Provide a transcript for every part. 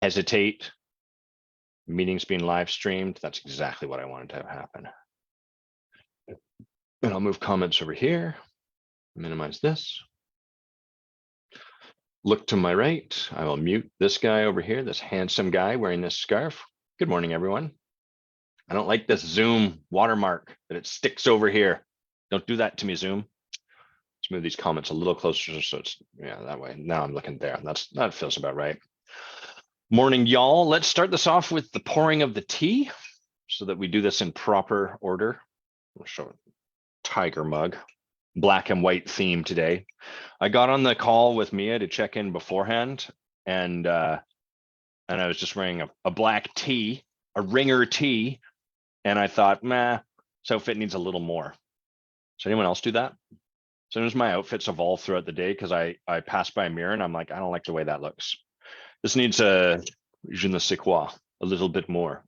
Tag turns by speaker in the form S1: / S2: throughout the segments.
S1: hesitate. Meetings being live streamed. That's exactly what I wanted to have happen. And I'll move comments over here, minimize this. Look to my right. I will mute this guy over here, this handsome guy wearing this scarf. Good morning, everyone. I don't like this Zoom watermark that it sticks over here. Don't do that to me, Zoom. Let's move these comments a little closer so it's, yeah, that way. Now I'm looking there. That feels about right. Morning, y'all. Let's start this off with the pouring of the tea so that we do this in proper order. I'll show it. Tiger mug, black and white theme today. I got on the call with Mia to check in beforehand, and I was just wearing a black tee, a ringer tee, and I thought, nah, this outfit needs a little more. Does anyone else do that? As soon as my outfits evolve throughout the day, because I pass by a mirror and I'm like, I don't like the way that looks. This needs a je ne sais quoi, a little bit more.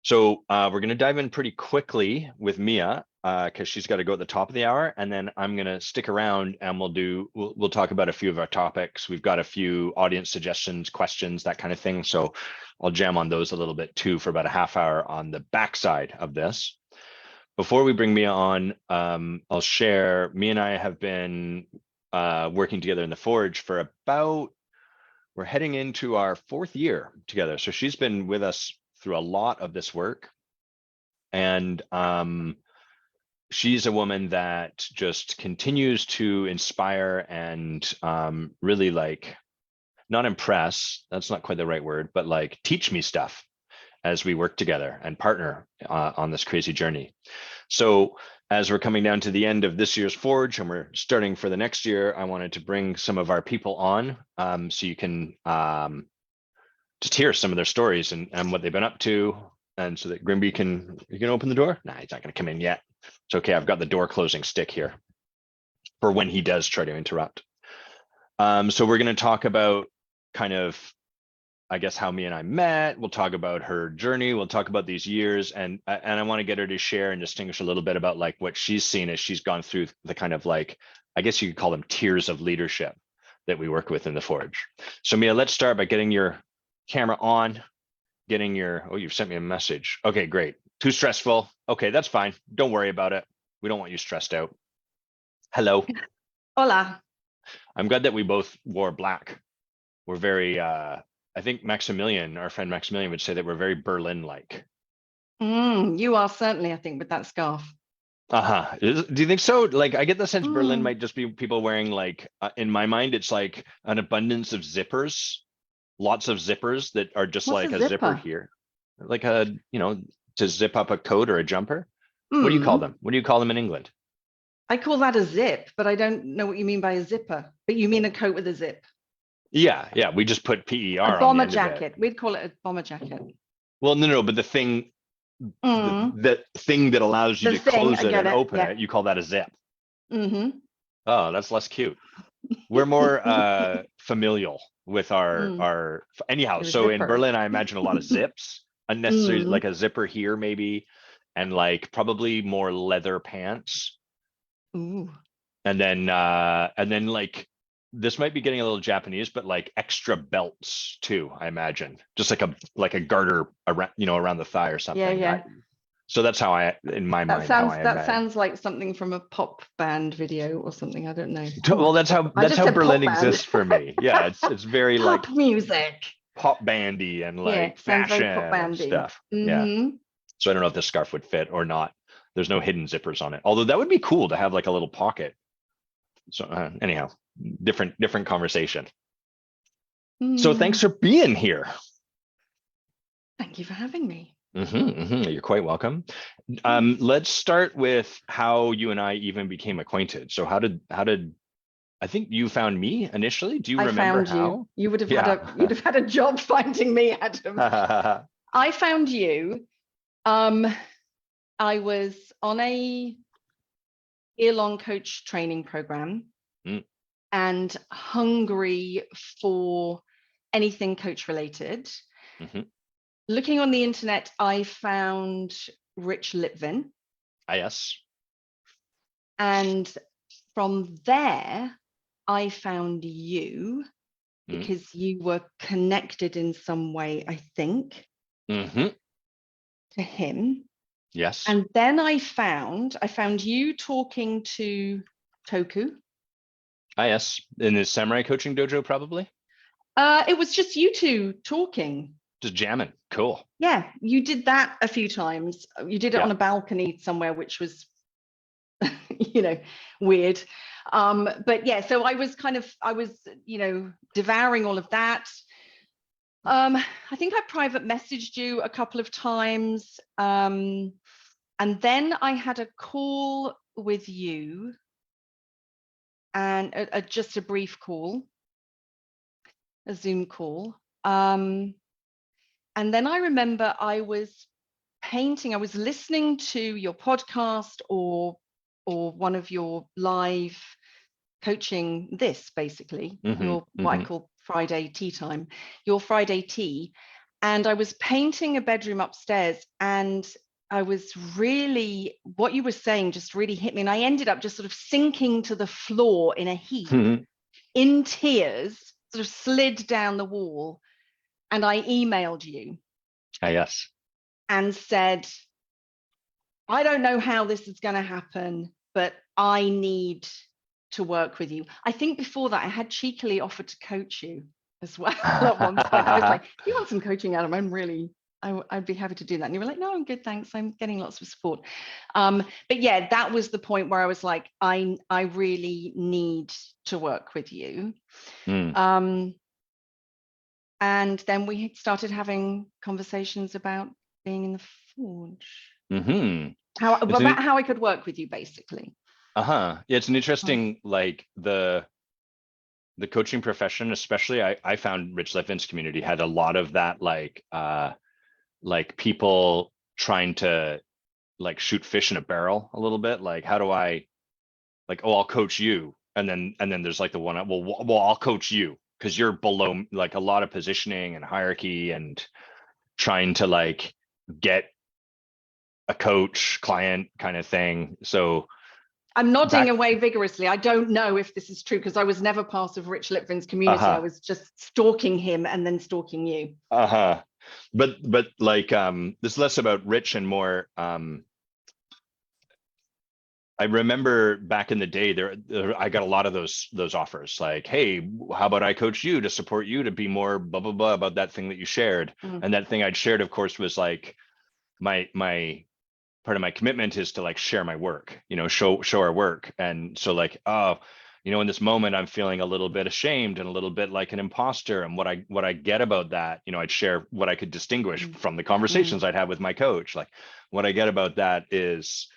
S1: So we're going to dive in pretty quickly with Mia because she's got to go at the top of the hour, and then I'm going to stick around and we'll talk about a few of our topics. We've got a few audience suggestions, questions, that kind of thing. So I'll jam on those a little bit too for about a half hour on the backside of this. Before we bring Mia on, I'll share. Mia and I have been working together in the Forge for about. We're heading into our 4th year together. So she's been with us through a lot of this work. And she's a woman that just continues to inspire and really like, not impress, that's not quite the right word, but like teach me stuff as we work together and partner on this crazy journey. So as we're coming down to the end of this year's Forge and we're starting for the next year, I wanted to bring some of our people on so you can just hear some of their stories and what they've been up to. And so that Grimby you can open the door? Nah, he's not gonna come in yet. It's okay, I've got the door closing stick here for when he does try to interrupt. So we're gonna talk about kind of, I guess, how Mia and I met. We'll talk about her journey. We'll talk about these years, and I want to get her to share and distinguish a little bit about like what she's seen as she's gone through the kind of like, I guess you could call them tiers of leadership that we work with in the Forge. So Mia, let's start by getting your camera on, getting your, oh, you've sent me a message. Okay, great. Too stressful. Okay, that's fine. Don't worry about it. We don't want you stressed out. Hello.
S2: Hola.
S1: I'm glad that we both wore black. We're very, I think Maximilian, our friend Maximilian, would say that we're very Berlin-like.
S2: You are certainly, I think, with that scarf.
S1: Do you think so? Like, I get the sense Berlin might just be people wearing like, in my mind, it's like an abundance of zippers, lots of zippers that are just like a zipper here, like a, to zip up a coat or a jumper. What do you call them? What do you call them in England?
S2: I call that a zip, but I don't know what you mean by a zipper. But you mean a coat with a zip?
S1: Yeah, we just put PER on
S2: a bomber
S1: the end
S2: jacket.
S1: Of it.
S2: We'd call it a bomber jacket.
S1: Well, no, but the thing, the thing that allows you to close it and open it, you call that a zip. Oh, that's less cute. We're more familial with our anyhow. So in Berlin, I imagine a lot of zips, unnecessary, like a zipper here maybe, and like probably more leather pants.
S2: Ooh.
S1: And then like, this might be getting a little Japanese, but like extra belts too, I imagine, just like a garter around, around the thigh or something.
S2: Yeah.
S1: So that's how in my mind.
S2: That sounds like something from a pop band video or something. I don't know.
S1: Well, that's how Berlin exists for me. Yeah, it's very
S2: pop
S1: like
S2: music,
S1: pop bandy, and like fashion and stuff. Yeah. So I don't know if this scarf would fit or not. There's no hidden zippers on it. Although that would be cool to have like a little pocket. So anyhow, different conversation. So thanks for being here.
S2: Thank you for having me.
S1: You're quite welcome. Let's start with how you and I even became acquainted. So how did I think you found me initially? Do you remember how?
S2: You would have you'd have had a job finding me, Adam. I found you. I was on a year-long coach training program and hungry for anything coach related. Looking on the internet, I found Rich Litvin.
S1: Yes.
S2: And from there, I found you. because you were connected in some way, I think,
S1: Mm-hmm.
S2: to him.
S1: Yes.
S2: And then I found you talking to Toku.
S1: Ah, yes. In the samurai coaching dojo, probably.
S2: It was just you two talking.
S1: Just jamming. Cool.
S2: Yeah, you did that a few times. You did it
S1: Yeah.
S2: on a balcony somewhere, which was, weird. But yeah, so I was, devouring all of that. I think I private messaged you a couple of times. And then I had a call with you, and just a brief call, a Zoom call. And then I remember I was painting, I was listening to your podcast or one of your live coaching, basically, your what I call Friday tea time, your Friday tea. And I was painting a bedroom upstairs, and I was really, what you were saying just really hit me. And I ended up just sort of sinking to the floor in a heap, in tears, sort of slid down the wall. And I emailed you.
S1: Ah, yes.
S2: And said, I don't know how this is going to happen, but I need to work with you. I think before that, I had cheekily offered to coach you as well at one point. I was like, if you want some coaching, Adam, I'd be happy to do that. And you were like, no, I'm good, thanks. I'm getting lots of support. But yeah, that was the point where I was like, I really need to work with you. And then we started having conversations about being in the forge. About how I could work with you, basically.
S1: Yeah, it's an interesting, like the coaching profession, especially I found Rich Liffin's community had a lot of that, like people trying to like shoot fish in a barrel a little bit. Like, how do I, like, oh, I'll coach you. And then there's like the one, well, I'll coach you because you're below, like a lot of positioning and hierarchy and trying to like get a coach client kind of thing. So
S2: I'm nodding away vigorously. I don't know if this is true because I was never part of Rich Lipvin's community. I was just stalking him and then stalking you.
S1: But like this is less about Rich and more I remember back in the day there I got a lot of those offers, like, hey, how about I coach you to support you to be more blah blah blah about that thing that you shared. And that thing I'd shared, of course, was like my part of my commitment is to like share my work, show our work. And so like, in this moment I'm feeling a little bit ashamed and a little bit like an imposter, and what I get about that, I'd share what I could distinguish from the conversations I'd have with my coach. Like, what I get about that is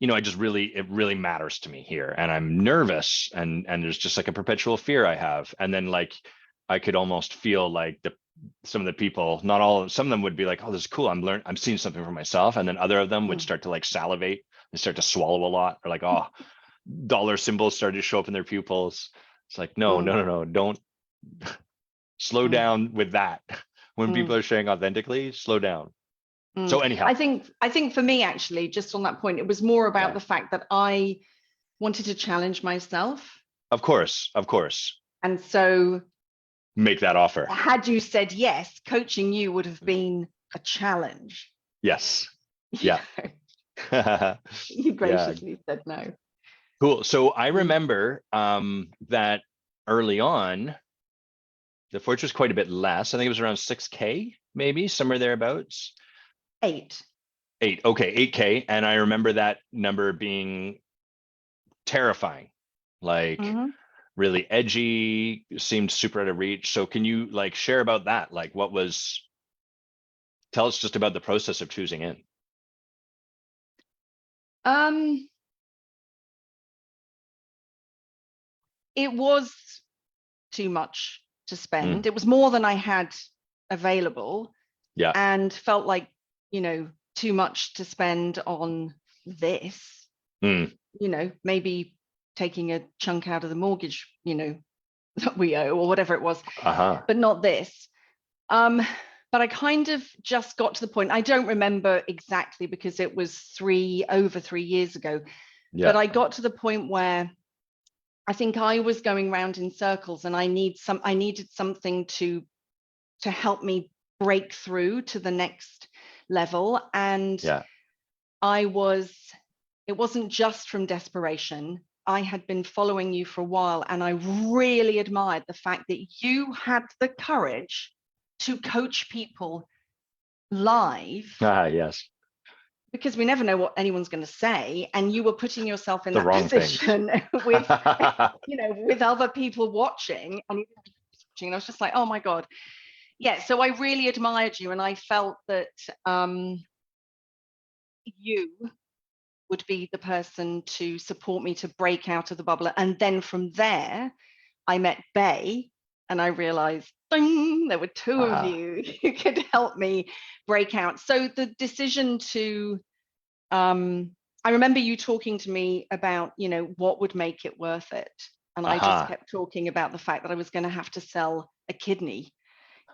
S1: it really matters to me here, and I'm nervous, and there's just like a perpetual fear I have. And then like I could almost feel like some of the people, not all, some of them would be like, oh, this is cool, I'm seeing something for myself. And then other of them would start to like salivate and start to swallow a lot, or like, oh, dollar symbols started to show up in their pupils. It's like, no, don't slow down with that. When people are sharing authentically, slow down. So anyhow,
S2: I think for me, actually, just on that point, it was more about the fact that I wanted to challenge myself.
S1: Of course.
S2: And so
S1: make that offer.
S2: Had you said yes, coaching you would have been a challenge.
S1: Yes. Yeah.
S2: You graciously said no.
S1: Cool. So I remember that early on, the forge was quite a bit less. I think it was around 6K, maybe somewhere thereabouts.
S2: 8.
S1: Okay, 8K. And I remember that number being terrifying, like really edgy, seemed super out of reach. So can you like share about that? Like, tell us just about the process of choosing in.
S2: It was too much to spend. It was more than I had available.
S1: Yeah.
S2: And felt like, too much to spend on this. Maybe taking a chunk out of the mortgage, that we owe or whatever it was, but not this. But I kind of just got to the point. I don't remember exactly because it was over 3 years ago. Yeah. But I got to the point where I think I was going round in circles, and I needed something to help me break through to the next level. And
S1: Yeah.
S2: it wasn't just from desperation. I had been following you for a while, and I really admired the fact that you had the courage to coach people live.
S1: Yes.
S2: Because we never know what anyone's going to say, and you were putting yourself in
S1: The
S2: that
S1: wrong
S2: position with with other people watching, and I was just like, oh my God. Yeah, so I really admired you, and I felt that you would be the person to support me to break out of the bubble. And then from there I met Bay, and I realized, ding, there were two of you who could help me break out. So the decision to I remember you talking to me about, what would make it worth it. And I just kept talking about the fact that I was going to have to sell a kidney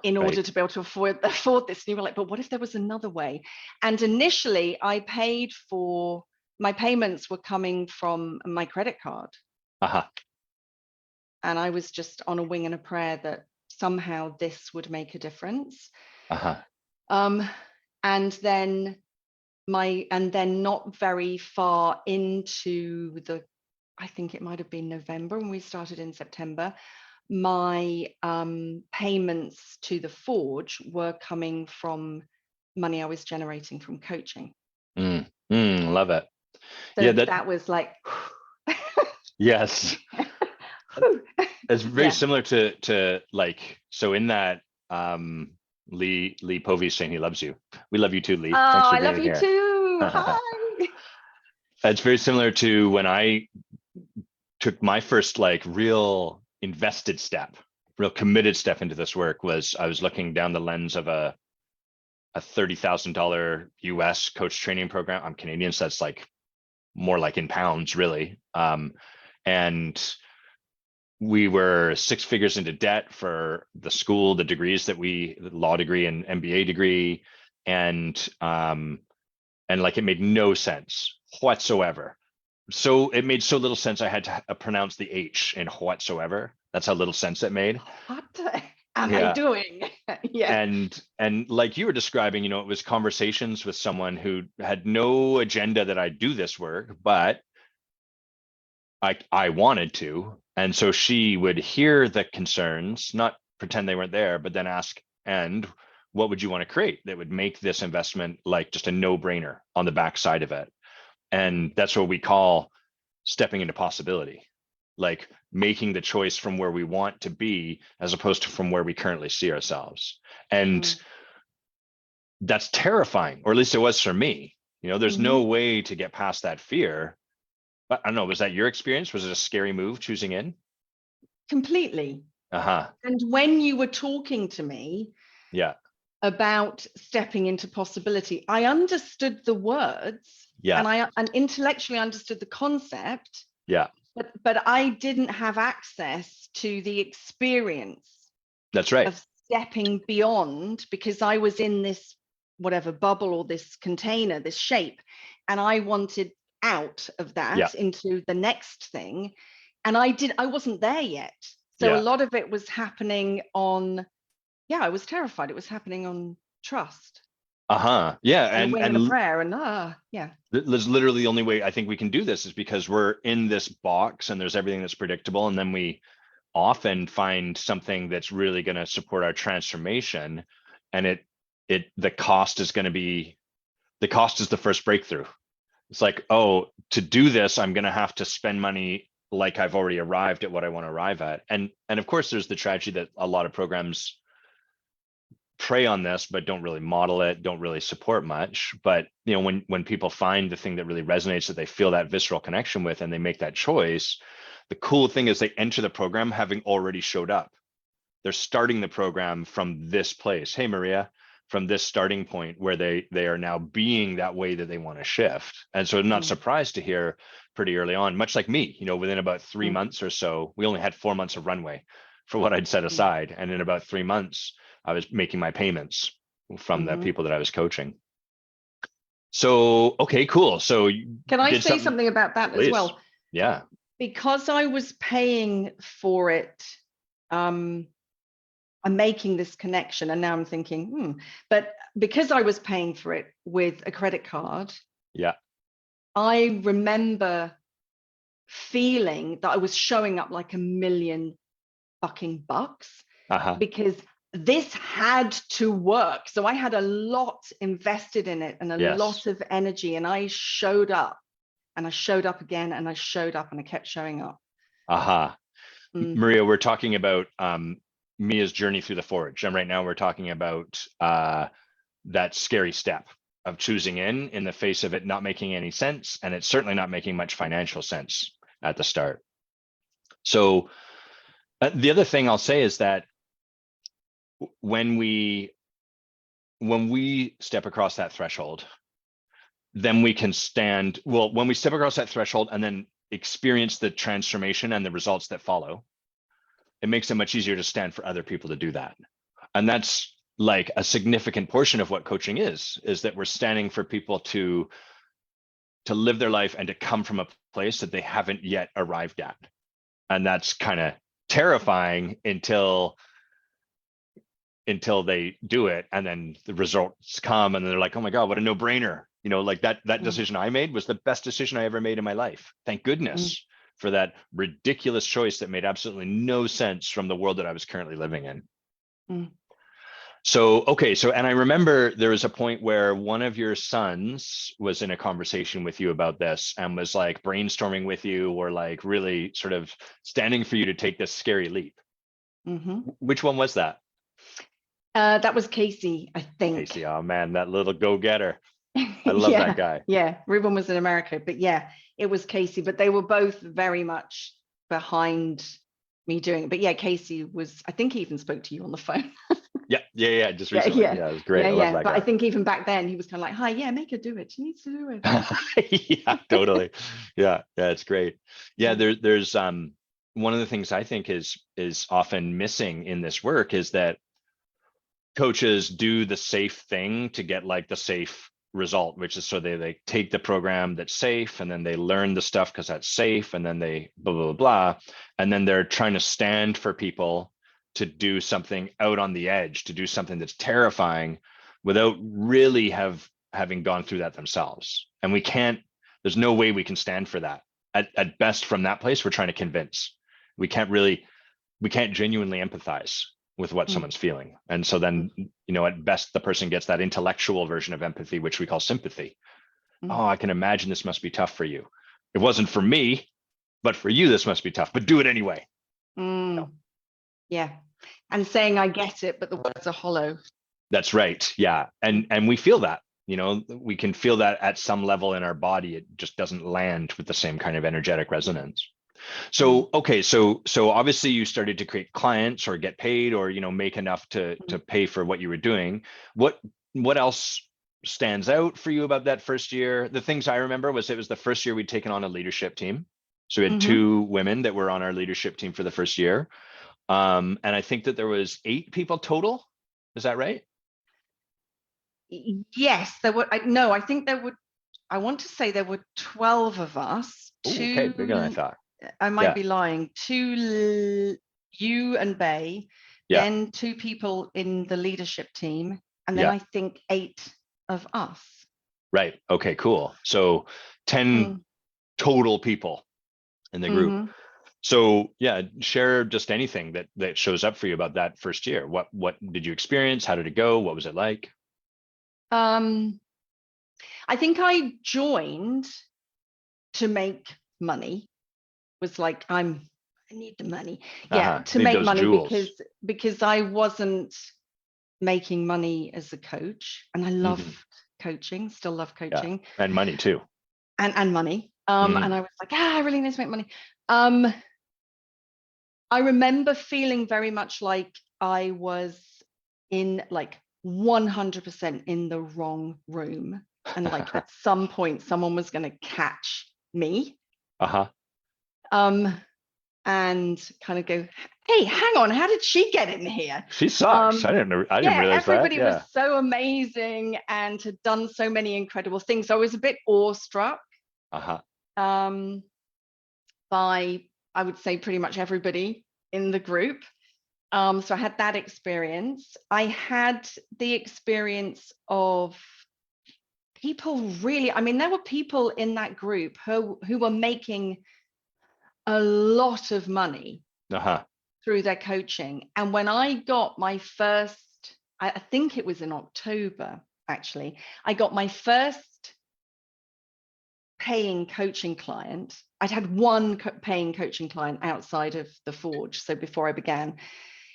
S2: in order to be able to afford this. And you were like, but what if there was another way? And initially I paid for, my payments were coming from my credit card. And I was just on a wing and a prayer that somehow this would make a difference. And then not very far into I think it might have been November, when we started in September, my payments to the Forge were coming from money I was generating from coaching.
S1: Love it.
S2: So yeah, that was like,
S1: yes. It's very similar to like, so in that Lee Povey saying he loves you. We love you too, Lee.
S2: Oh, I love you too. Hi.
S1: It's very similar to when I took my first like real invested step, real committed step into this work. Was I was looking down the lens of a $30,000 US coach training program. I'm Canadian, so that's like more like in pounds, really. And we were 6 figures into debt for the school, the degrees that the law degree and MBA degree. And like, it made no sense whatsoever. So it made so little sense, I had to pronounce the H in whatsoever. That's how little sense it made.
S2: What am I doing?
S1: And like you were describing, it was conversations with someone who had no agenda that I do this work, but I wanted to. And so she would hear the concerns, not pretend they weren't there, but then ask, and what would you want to create that would make this investment like just a no-brainer on the backside of it? And that's what we call stepping into possibility, like making the choice from where we want to be as opposed to from where we currently see ourselves. And that's terrifying, or at least it was for me. There's no way to get past that fear. But I don't know, was that your experience? Was it a scary move choosing in?
S2: Completely. And when you were talking to me about stepping into possibility, I understood the words, and intellectually understood the concept. But I didn't have access to the experience.
S1: That's right.
S2: Of stepping beyond, because I was in this whatever bubble or this container, this shape, and I wanted out of that into the next thing. And I wasn't there yet. So a lot of it was happening on, I was terrified. It was happening on trust.
S1: And
S2: a prayer, and
S1: there's literally the only way I think we can do this is because we're in this box and there's everything that's predictable, and then we often find something that's really going to support our transformation, and the cost is the first breakthrough. It's like, oh, to do this, I'm going to have to spend money like I've already arrived at what I want to arrive at. And of course, there's the tragedy that a lot of programs prey on this, but don't really model it, don't really support much. But when people find the thing that really resonates, that they feel that visceral connection with, and they make that choice, the cool thing is they enter the program having already showed up. They're starting the program from this place. Hey, Maria, from this starting point where they are now being that way that they want to shift. And so I'm not surprised to hear pretty early on, much like me, within about 3 months or so, we only had 4 months of runway for what I'd set aside. And in about 3 months, I was making my payments from the people that I was coaching. So, okay, cool. So
S2: can I say something about that as well?
S1: Yeah.
S2: because I was paying for it, I'm making this connection, and now I'm thinking, but because I was paying for it with a credit card,
S1: Yeah.
S2: I remember feeling that I was showing up like $1,000,000 fucking bucks, because this had to work. So I had a lot invested in it and a lot of energy, and I showed up and I showed up again and I showed up and I kept showing up.
S1: Maria, we're talking about Mia's journey through the forge. And right now we're talking about that scary step of choosing in the face of it not making any sense. And it's certainly not making much financial sense at the start. So the other thing I'll say is that when we step across that threshold, then we can stand, well, when we step across that threshold and then experience the transformation and the results that follow, it makes it much easier to stand for other people to do that. And that's like a significant portion of what coaching is that we're standing for people to live their life and to come from a place that they haven't yet arrived at. And that's kind of terrifying until they do it, and then the results come and they're like, oh my God, what a no-brainer. You know, like that decision I made was the best decision I ever made in my life. Thank goodness for that ridiculous choice that made absolutely no sense from the world that I was currently living in. So, okay. So, and I remember there was a point where one of your sons was in a conversation with you about this and was like brainstorming with you, or like really sort of standing for you to take this scary leap. Which one was that?
S2: That was Casey, I think.
S1: Casey, oh man, that little go-getter. I love that guy.
S2: Yeah, Ruben was in America, but yeah, it was Casey. But they were both very much behind me doing it. But yeah, Casey was, I think he even spoke to you on the phone.
S1: Yeah, just recently. Yeah, it was great. I love that guy.
S2: But I think even back then he was kind of like, hi, yeah, make her do it. She needs to do it.
S1: Yeah, totally. Yeah, it's great. Yeah, there's one of the things I think is often missing in this work is that coaches do the safe thing to get like the safe result, which is so they take the program that's safe and then they learn the stuff because that's safe, and then they blah, blah, blah. And then they're trying to stand for people to do something out on the edge, to do something that's terrifying without really having gone through that themselves. And we can't, there's no way we can stand for that. At best, from that place, we're trying to convince. We can't genuinely empathize with what someone's feeling. And so then, you know, at best, the person gets that intellectual version of empathy, which we call sympathy. Oh, I can imagine this must be tough for you. It wasn't for me, but for you, this must be tough, but do it anyway.
S2: Yeah. And saying, I get it, but the words are hollow.
S1: That's right. Yeah. And we feel that, you know, we can feel that at some level in our body. It just doesn't land with the same kind of energetic resonance. So, okay. So obviously you started to create clients or get paid, or, you know, make enough to pay for what you were doing. What else stands out for you about that first year? The things I remember was it was the first year we'd taken on a leadership team. So we had 2 women that were on our leadership team for the first year. And I think that there was 8 people total. Is that right?
S2: Yes, there were. I think there were, I want to say there were 12 of us.
S1: Ooh, okay, bigger than I thought.
S2: I might be lying. 2, you and Bay, then 2 people in the leadership team, and then I think 8 of us. Right.
S1: Okay, cool. So 10 total people in the group. So yeah, share just anything that shows up for you about that first year. What did you experience? How did it go? What was it like?
S2: I think I joined to make money. Was like, I need the money. Yeah, to make money jewels. because I wasn't making money as a coach, and I loved coaching, still love coaching.
S1: Yeah. And money too.
S2: And money. And I was like, I really need to make money. I remember feeling very much like I was in like 100% in the wrong room. And like at some point, someone was going to catch me. And kind of go, hey, hang on, how did she get in here?
S1: She sucks. I didn't realize
S2: everybody
S1: that.
S2: Was so amazing and had done so many incredible things. So I was a bit awestruck. But by, I would say, pretty much everybody in the group. So I had that experience. I had the experience of people really, I mean, there were people in that group who were making a lot of money through their coaching. And when I got my first, I think it was in October, actually, I got my first paying coaching client. I'd had one paying coaching client outside of the Forge, so before I began.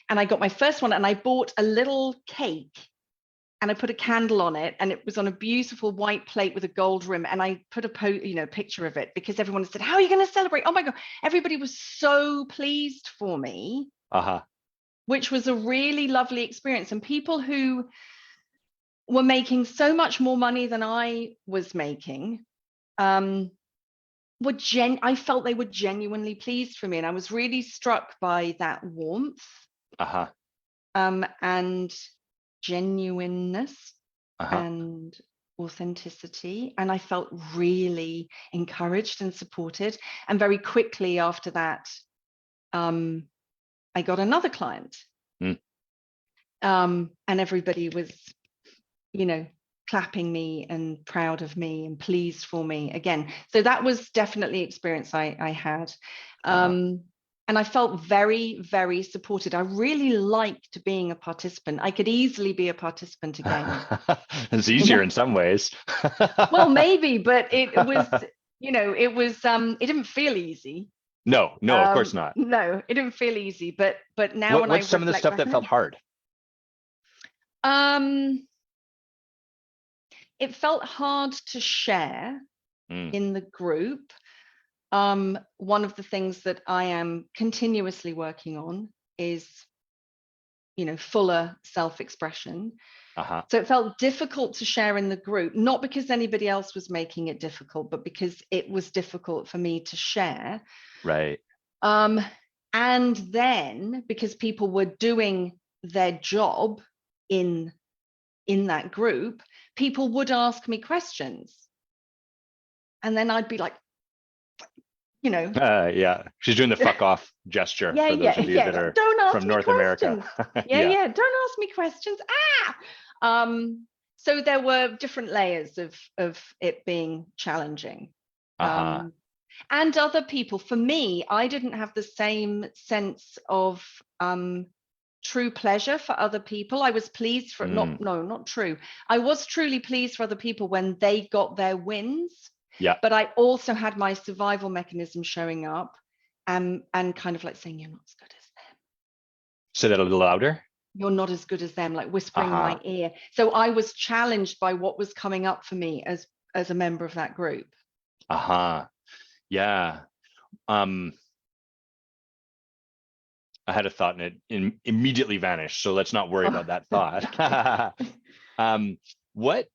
S2: And I got my first one, and I bought a little cake and I put a candle on it, and it was on a beautiful white plate with a gold rim. And I put a picture of it, because everyone said, how are you going to celebrate? Oh my God. Everybody was so pleased for me, which was a really lovely experience. And people who were making so much more money than I was making, I felt they were genuinely pleased for me. And I was really struck by that warmth and genuineness and authenticity. And I felt really encouraged and supported. And very quickly after that, I got another client. And everybody was, clapping me and proud of me and pleased for me again. So that was definitely experience I had. And I felt very, very supported. I really liked being a participant. I could easily be a participant again.
S1: It's easier in some ways.
S2: Well, maybe, but it was, it didn't feel easy.
S1: No, of course not.
S2: No, it didn't feel easy. But now
S1: what's some of the stuff that felt hard?
S2: It felt hard to share in the group. One of the things that I am continuously working on is, fuller self-expression. So it felt difficult to share in the group, not because anybody else was making it difficult, but because it was difficult for me to share.
S1: Right.
S2: And then because people were doing their job in that group, people would ask me questions. And then I'd be like,
S1: she's doing the fuck off gesture for those of you that are
S2: don't ask
S1: from
S2: me
S1: North
S2: questions.
S1: America.
S2: Don't ask me questions. So there were different layers of it being challenging. And other people, for me, I didn't have the same sense of true pleasure for other people. I was pleased for not true. I was truly pleased for other people when they got their wins.
S1: Yeah.
S2: But I also had my survival mechanism showing up and kind of like saying, you're not as good as them.
S1: Say that a little louder.
S2: You're not as good as them, like whispering in my ear. So I was challenged by what was coming up for me as a member of that group.
S1: Yeah. I had a thought and it immediately vanished. So let's not worry about that thought. What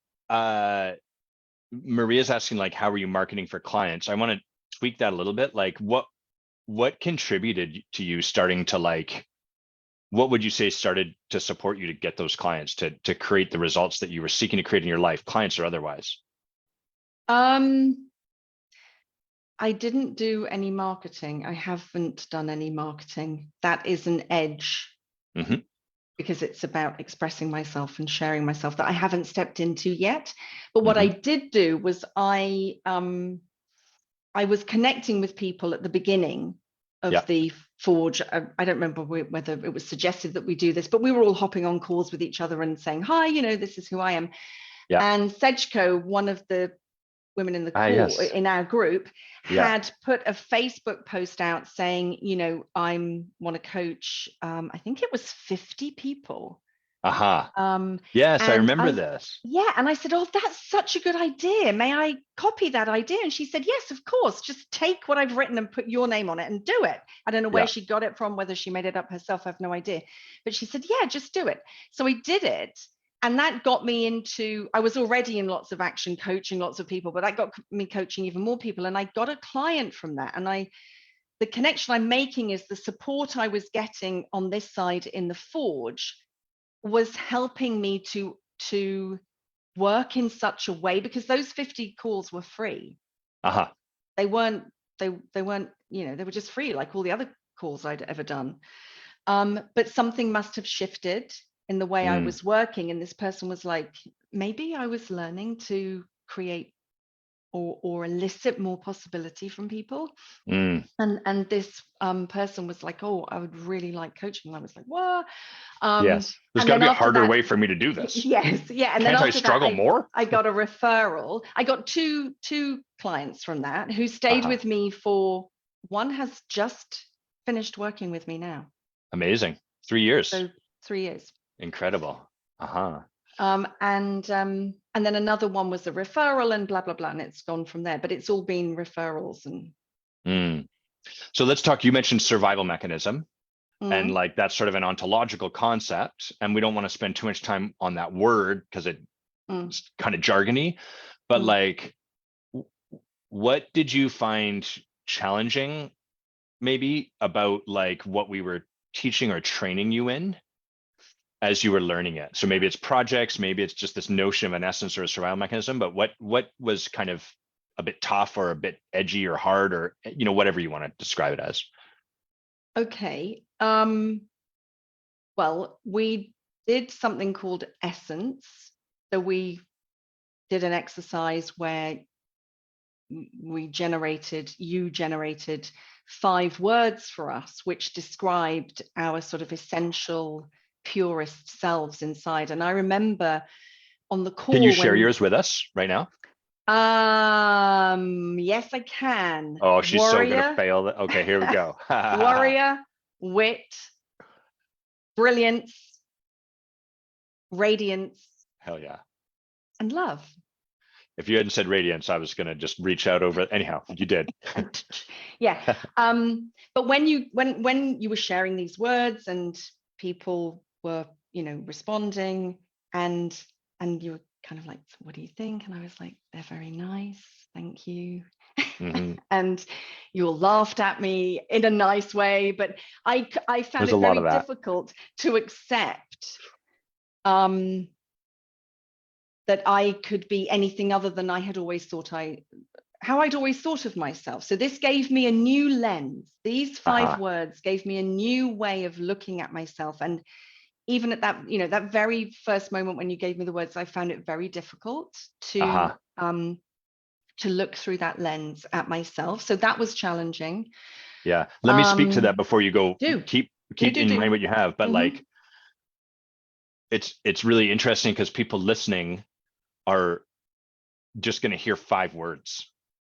S1: Maria's asking, like, how are you marketing for clients? I want to tweak that a little bit. Like, what contributed to you starting to, like, what would you say started to support you to get those clients, to create the results that you were seeking to create in your life, clients or otherwise?
S2: I didn't do any marketing. I haven't done any marketing. That is an edge. Because it's about expressing myself and sharing myself that I haven't stepped into yet. But what I did do was I was connecting with people at the beginning of the Forge. I don't remember whether it was suggested that we do this, but we were all hopping on calls with each other and saying, hi, this is who I am. And Sejko, one of the women in the call, in our group, had put a Facebook post out saying, I want to coach, I think it was 50 people.
S1: Yes, I remember this.
S2: Yeah. And I said, oh, that's such a good idea. May I copy that idea? And she said, yes, of course. Just take what I've written and put your name on it and do it. I don't know where she got it from, whether she made it up herself. I have no idea. But she said, yeah, just do it. So I did it. And that got me into, I was already in lots of action coaching, lots of people, but that got me coaching even more people. And I got a client from that. And the connection I'm making is the support I was getting on this side in the Forge was helping me to work in such a way, because those 50 calls were free. They weren't they weren't, they were just free like all the other calls I'd ever done. But something must have shifted in the way I was working. And this person was like, maybe I was learning to create or elicit more possibility from people. And this person was like, oh, I would really like coaching. And I was like, what?
S1: Yes, there's got to be a harder way for me to do this.
S2: Yes, yeah. And
S1: Can't
S2: then
S1: I
S2: after
S1: struggle
S2: that,
S1: more?
S2: I got a referral. I got two clients from that who stayed with me for, one has just finished working with me now.
S1: Amazing. 3 years.
S2: So 3 years.
S1: Incredible.
S2: And then another one was a referral and blah, blah, blah. And it's gone from there, but it's all been referrals. And
S1: so let's talk, you mentioned survival mechanism. And like that's sort of an ontological concept, and we don't want to spend too much time on that word because it's kind of jargony, but like what did you find challenging maybe about like what we were teaching or training you in as you were learning it? So maybe it's projects, maybe it's just this notion of an essence or a survival mechanism, but what was kind of a bit tough or a bit edgy or hard, or whatever you want to describe it as?
S2: Okay. Well, we did something called essence. So we did an exercise where you generated 5 words for us, which described our sort of essential, purest selves inside. And I remember on the call.
S1: Can you share yours with us right now?
S2: Yes, I can.
S1: Oh, she's so gonna fail that. Okay, here we go.
S2: Warrior, wit, brilliance, radiance.
S1: Hell yeah.
S2: And love.
S1: If you hadn't said radiance, I was gonna just reach out over it. Anyhow, you did.
S2: Yeah. But when you were sharing these words and people were, responding, and you were kind of like, what do you think? And I was like, they're very nice, thank you. And you all laughed at me in a nice way, but I found it very difficult to accept that I could be anything other than I had always thought how I'd always thought of myself. So this gave me a new lens. These 5 words gave me a new way of looking at myself. And even at that, that very first moment when you gave me the words, I found it very difficult to look through that lens at myself. So that was challenging.
S1: Yeah. Let me speak to that before you go. Keep in mind what you have, but like, it's really interesting because people listening are just going to hear 5 words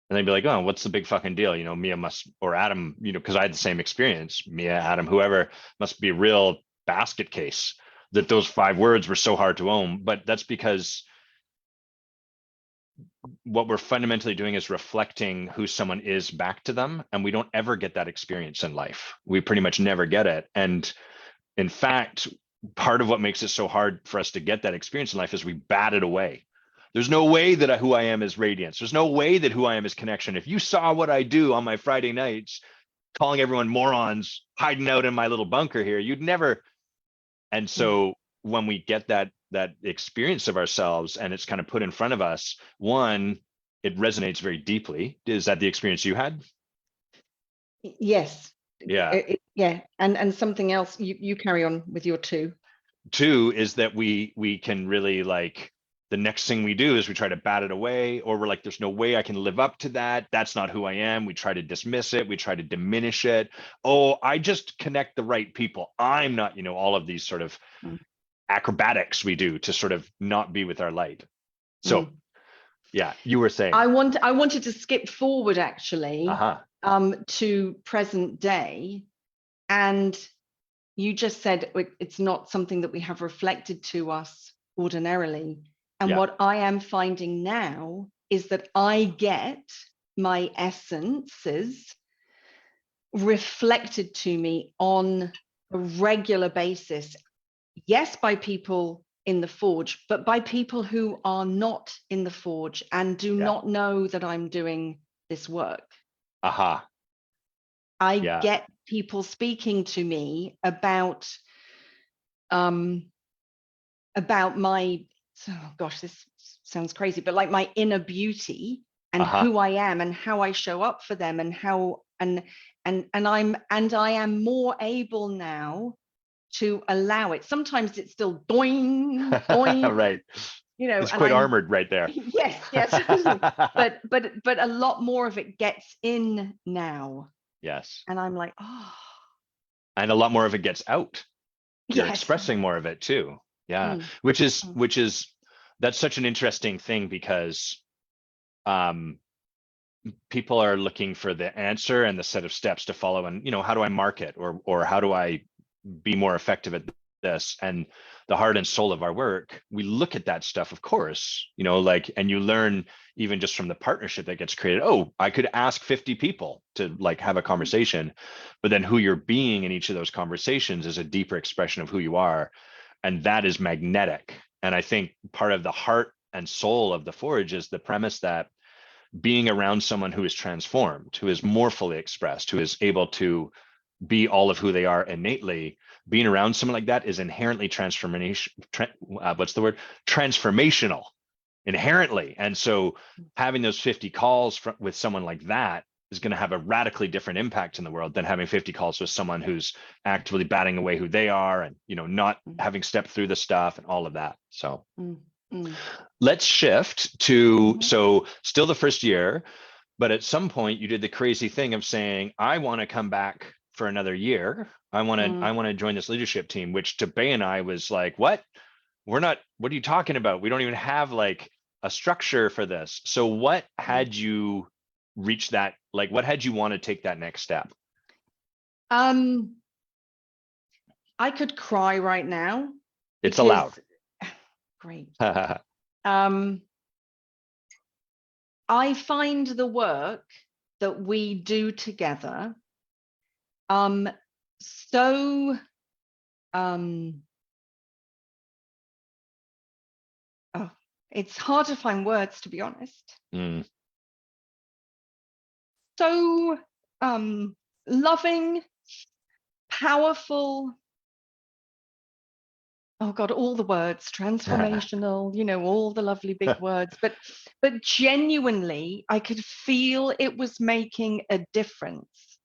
S1: and they'd be like, oh, what's the big fucking deal? Mia must, or Adam, because I had the same experience, Mia, Adam, whoever, must be a real basket case that those 5 words were so hard to own. But that's because what we're fundamentally doing is reflecting who someone is back to them. And we don't ever get that experience in life. We pretty much never get it. And in fact, part of what makes it so hard for us to get that experience in life is we bat it away. There's no way that who I am is radiance. There's no way that who I am is connection. If you saw what I do on my Friday nights, calling everyone morons, hiding out in my little bunker here, you'd never. And so when we get that experience of ourselves and it's kind of put in front of us, one, it resonates very deeply. Is that the experience you had?
S2: Yes.
S1: Yeah.
S2: Yeah. And something else, you carry on with your 2.
S1: 2 is that we can really like, the next thing we do is we try to bat it away, or we're like, there's no way I can live up to that. That's not who I am. We try to dismiss it. We try to diminish it. Oh, I just connect the right people. I'm not, all of these sort of acrobatics we do to sort of not be with our light. So yeah, you were saying.
S2: I wanted to skip forward actually to present day. And you just said it's not something that we have reflected to us ordinarily. And what I am finding now is that I get my essences reflected to me on a regular basis. Yes, by people in the forge, but by people who are not in the forge and do not know that I'm doing this work. I get people speaking to me about my, oh gosh, this sounds crazy, but like my inner beauty and who I am and how I show up for them, and how and I am more able now to allow it. Sometimes it's still doing,
S1: Right.
S2: you know,
S1: It's
S2: and
S1: quite armored right there.
S2: yes, but a lot more of it gets in now.
S1: Yes.
S2: And I'm like, oh.
S1: And a lot more of it gets out. You're
S2: Yes.
S1: expressing more of it too. Yeah. Which is that's such an interesting thing, because people are looking for the answer and the set of steps to follow, and how do I market, or how do I be more effective at this? And the heart and soul of our work, we look at that stuff, of course, like, and you learn even just from the partnership that gets created. Oh, I could ask 50 people to like have a conversation, but then who you're being in each of those conversations is a deeper expression of who you are, and that is magnetic. And I think part of the heart and soul of the Forge is the premise that being around someone who is transformed, who is more fully expressed, who is able to be all of who they are innately, being around someone like that is inherently transformational inherently. And so having those 50 calls with someone like that is going to have a radically different impact in the world than having 50 calls with someone who's actively batting away who they are, and not having stepped through the stuff and all of that. So let's shift to, so still the first year, but at some point you did the crazy thing of saying, I want to come back for another year. I want to join this leadership team, which to Bay and I was like, what are you talking about? We don't even have like a structure for this. So what had you reach that, like, what had you want to take that next step?
S2: I could cry right now.
S1: It's allowed.
S2: Great. I find the work that we do together so it's hard to find words, to be honest. So loving, powerful, oh God, all the words, transformational, all the lovely big words, but genuinely, I could feel it was making a difference.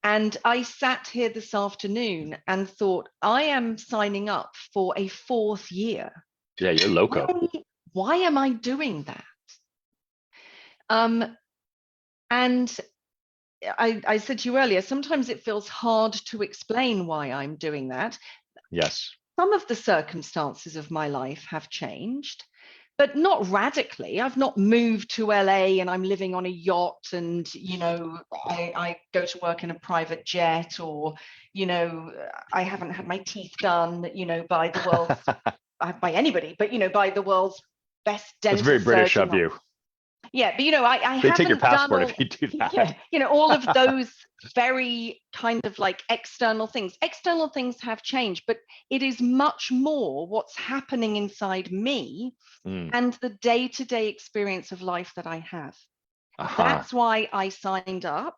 S2: And I sat here this afternoon and thought, I am signing up for a 4th year.
S1: Yeah, you're loco.
S2: Why am I doing that? And I said to you earlier, sometimes it feels hard to explain why I'm doing that.
S1: Yes.
S2: Some of the circumstances of my life have changed, but not radically. I've not moved to LA and I'm living on a yacht and, I go to work in a private jet, or, I haven't had my teeth done, by the world's, by anybody, but, by the world's best dental surgeon.
S1: It's very British of you.
S2: Yeah, but I
S1: they
S2: haven't
S1: take your passport
S2: done
S1: if you do that.
S2: Yeah, all of those very kind of like external things. External things have changed, but it is much more what's happening inside me and the day-to-day experience of life that I have. That's why I signed up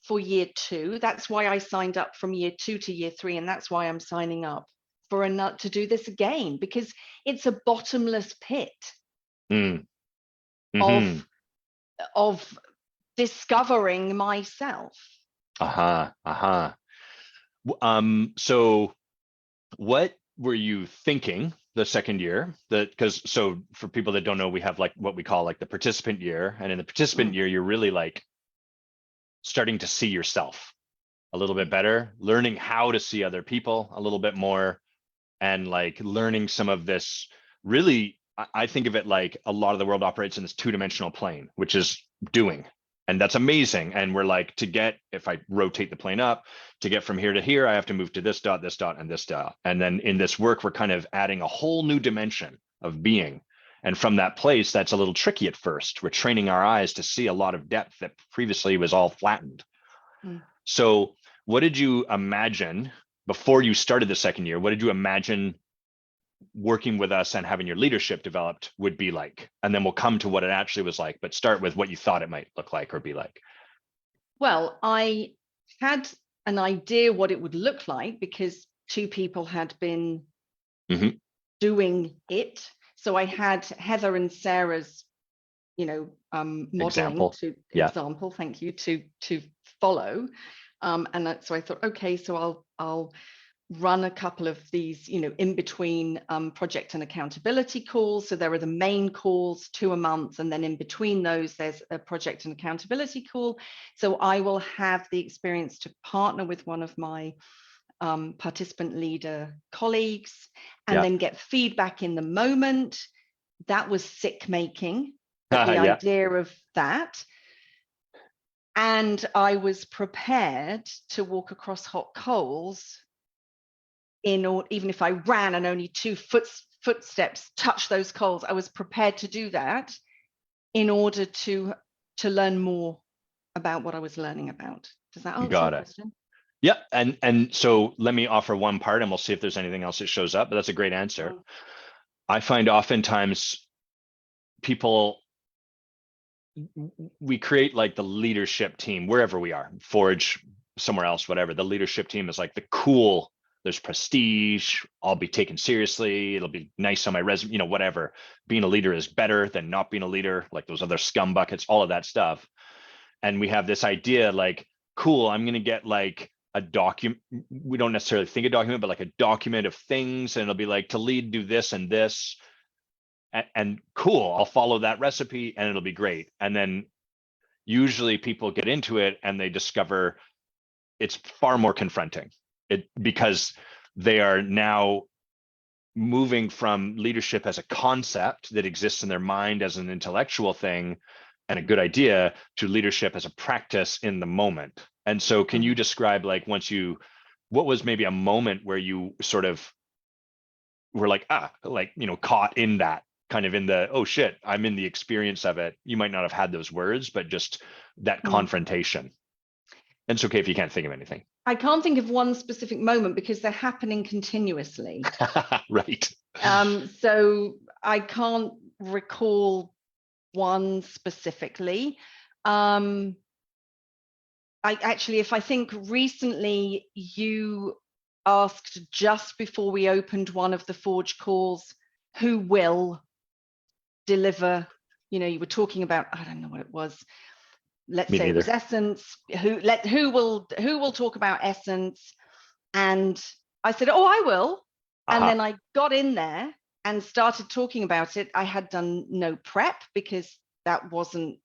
S2: for year 2. That's why I signed up from year 2 to year 3, and that's why I'm signing up for to do this again, because it's a bottomless pit. Of discovering myself.
S1: So what were you thinking the second year? So for people that don't know, we have like what we call like the participant year, and in the participant year, you're really like starting to see yourself a little bit better, learning how to see other people a little bit more, and like learning some of this. Really, I think of it like a lot of the world operates in this 2-dimensional plane, which is doing. And that's amazing. And we're like, if I rotate the plane up, to get from here to here, I have to move to this dot, and this dot. And then in this work, we're kind of adding a whole new dimension of being. And from that place, that's a little tricky at first. We're training our eyes to see a lot of depth that previously was all flattened. So what did you imagine before you started the second year? What did you imagine working with us and having your leadership developed would be like? And then we'll come to what it actually was like, but start with what you thought it might look like or be like.
S2: Well, I had an idea what it would look like because 2 people had been doing it. So I had Heather and Sarah's modeling
S1: Example.
S2: to
S1: Yeah.
S2: example, thank you, to follow. So I thought, okay, so I'll run a couple of these, in between project and accountability calls. So there are the main calls, 2 a month, and then in between those, there's a project and accountability call. So I will have the experience to partner with one of my participant leader colleagues and then get feedback in the moment. That was sick making, but the idea of that. And I was prepared to walk across hot coals even if I ran and only 2 footsteps touched those coals. I was prepared to do that in order to learn more about what I was learning about. Does that answer your question?
S1: Yeah. And so let me offer one part and we'll see if there's anything else that shows up, but that's a great answer. I find oftentimes we create like the leadership team, wherever we are, Forge, somewhere else, whatever. The leadership team is like the cool, there's prestige, I'll be taken seriously, it'll be nice on my resume, whatever. Being a leader is better than not being a leader, like those other scum buckets, all of that stuff. And we have this idea like, cool, I'm going to get like a document. We don't necessarily think a document, but like a document of things. And it'll be like, to lead, do this and this. And cool, I'll follow that recipe and it'll be great. And then usually people get into it and they discover it's far more confronting. Because they are now moving from leadership as a concept that exists in their mind as an intellectual thing and a good idea to leadership as a practice in the moment. And so can you describe like what was maybe a moment where you sort of were like, caught in that kind of in the, oh shit, I'm in the experience of it. You might not have had those words, but just that confrontation. And it's okay if you can't think of anything.
S2: I can't think of one specific moment because they're happening continuously.
S1: Right.
S2: So I can't recall one specifically. If I think recently you asked just before we opened one of the Forge calls, who will deliver, you were talking about, I don't know what it was. Let's say it was Essence. Who will talk about Essence? And I said, oh, I will. And then I got in there and started talking about it. I had done no prep because that wasn't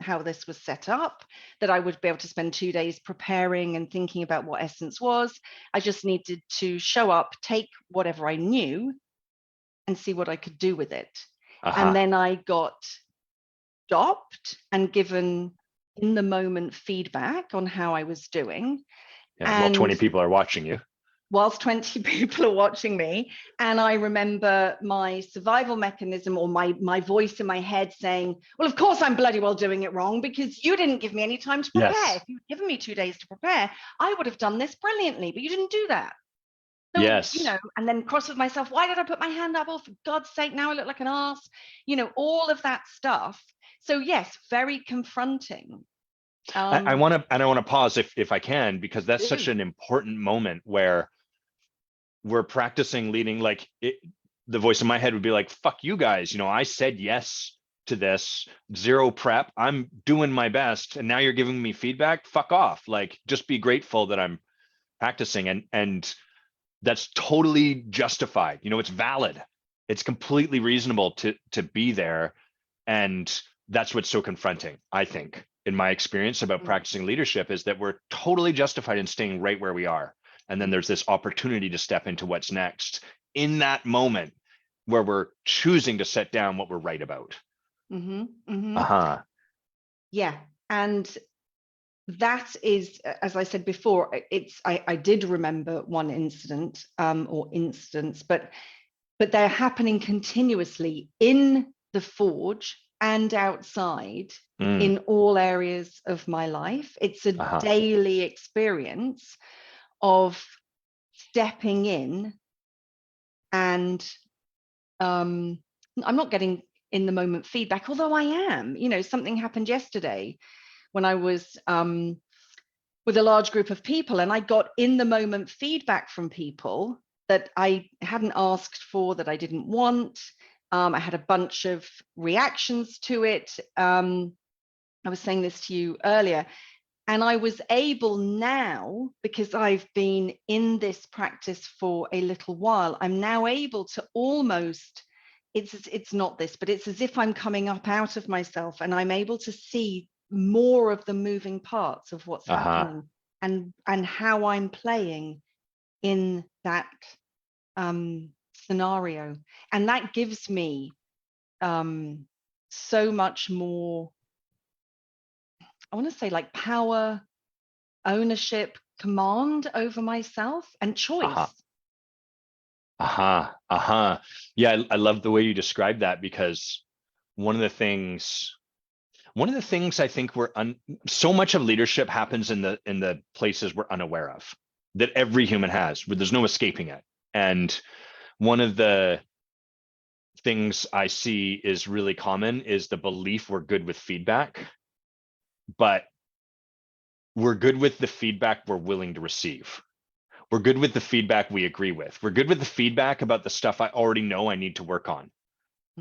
S2: how this was set up, that I would be able to spend 2 days preparing and thinking about what Essence was. I just needed to show up, take whatever I knew and see what I could do with it. And then I got stopped and given in the moment feedback on how I was doing.
S1: Yeah, and 20 people are watching you.
S2: Whilst 20 people are watching me. And I remember my survival mechanism or my voice in my head saying, well, of course I'm bloody well doing it wrong because you didn't give me any time to prepare.
S1: Yes.
S2: If you'd given me 2 days to prepare, I would have done this brilliantly, but you didn't do that. So,
S1: yes.
S2: And then cross with myself, why did I put my hand up? Oh, for God's sake, now I look like an ass, all of that stuff. So yes, very confronting.
S1: I want to pause if I can, because that's such an important moment where we're practicing leading. Like the voice in my head would be like, fuck you guys. I said yes to this, 0 prep. I'm doing my best. And now you're giving me feedback. Fuck off. Like, just be grateful that I'm practicing. And that's totally justified. It's valid. It's completely reasonable to be there. And that's what's so confronting, I think, in my experience about practicing leadership, is that we're totally justified in staying right where we are. And then there's this opportunity to step into what's next in that moment where we're choosing to set down what we're right about.
S2: Yeah. And that is, as I said before, I did remember one incident or instance, but they're happening continuously in the Forge and outside in all areas of my life. It's a daily experience of stepping in and I'm not getting in the moment feedback, although I am. Something happened yesterday when I was with a large group of people and I got in the moment feedback from people that I hadn't asked for, that I didn't want. I had a bunch of reactions to it. I was saying this to you earlier, and I was able now, because I've been in this practice for a little while, I'm now able to almost, it's not this, but it's as if I'm coming up out of myself and I'm able to see more of the moving parts of what's happening and how I'm playing in that scenario. And that gives me so much more, I want to say, like power, ownership, command over myself, and choice.
S1: Yeah, I love the way you describe that, because one of the things I think so much of leadership happens in the places we're unaware of, that every human has, where there's no escaping it. And one of the things I see is really common is the belief we're good with feedback, but we're good with the feedback we're willing to receive. We're good with the feedback we agree with. We're good with the feedback about the stuff I already know I need to work on.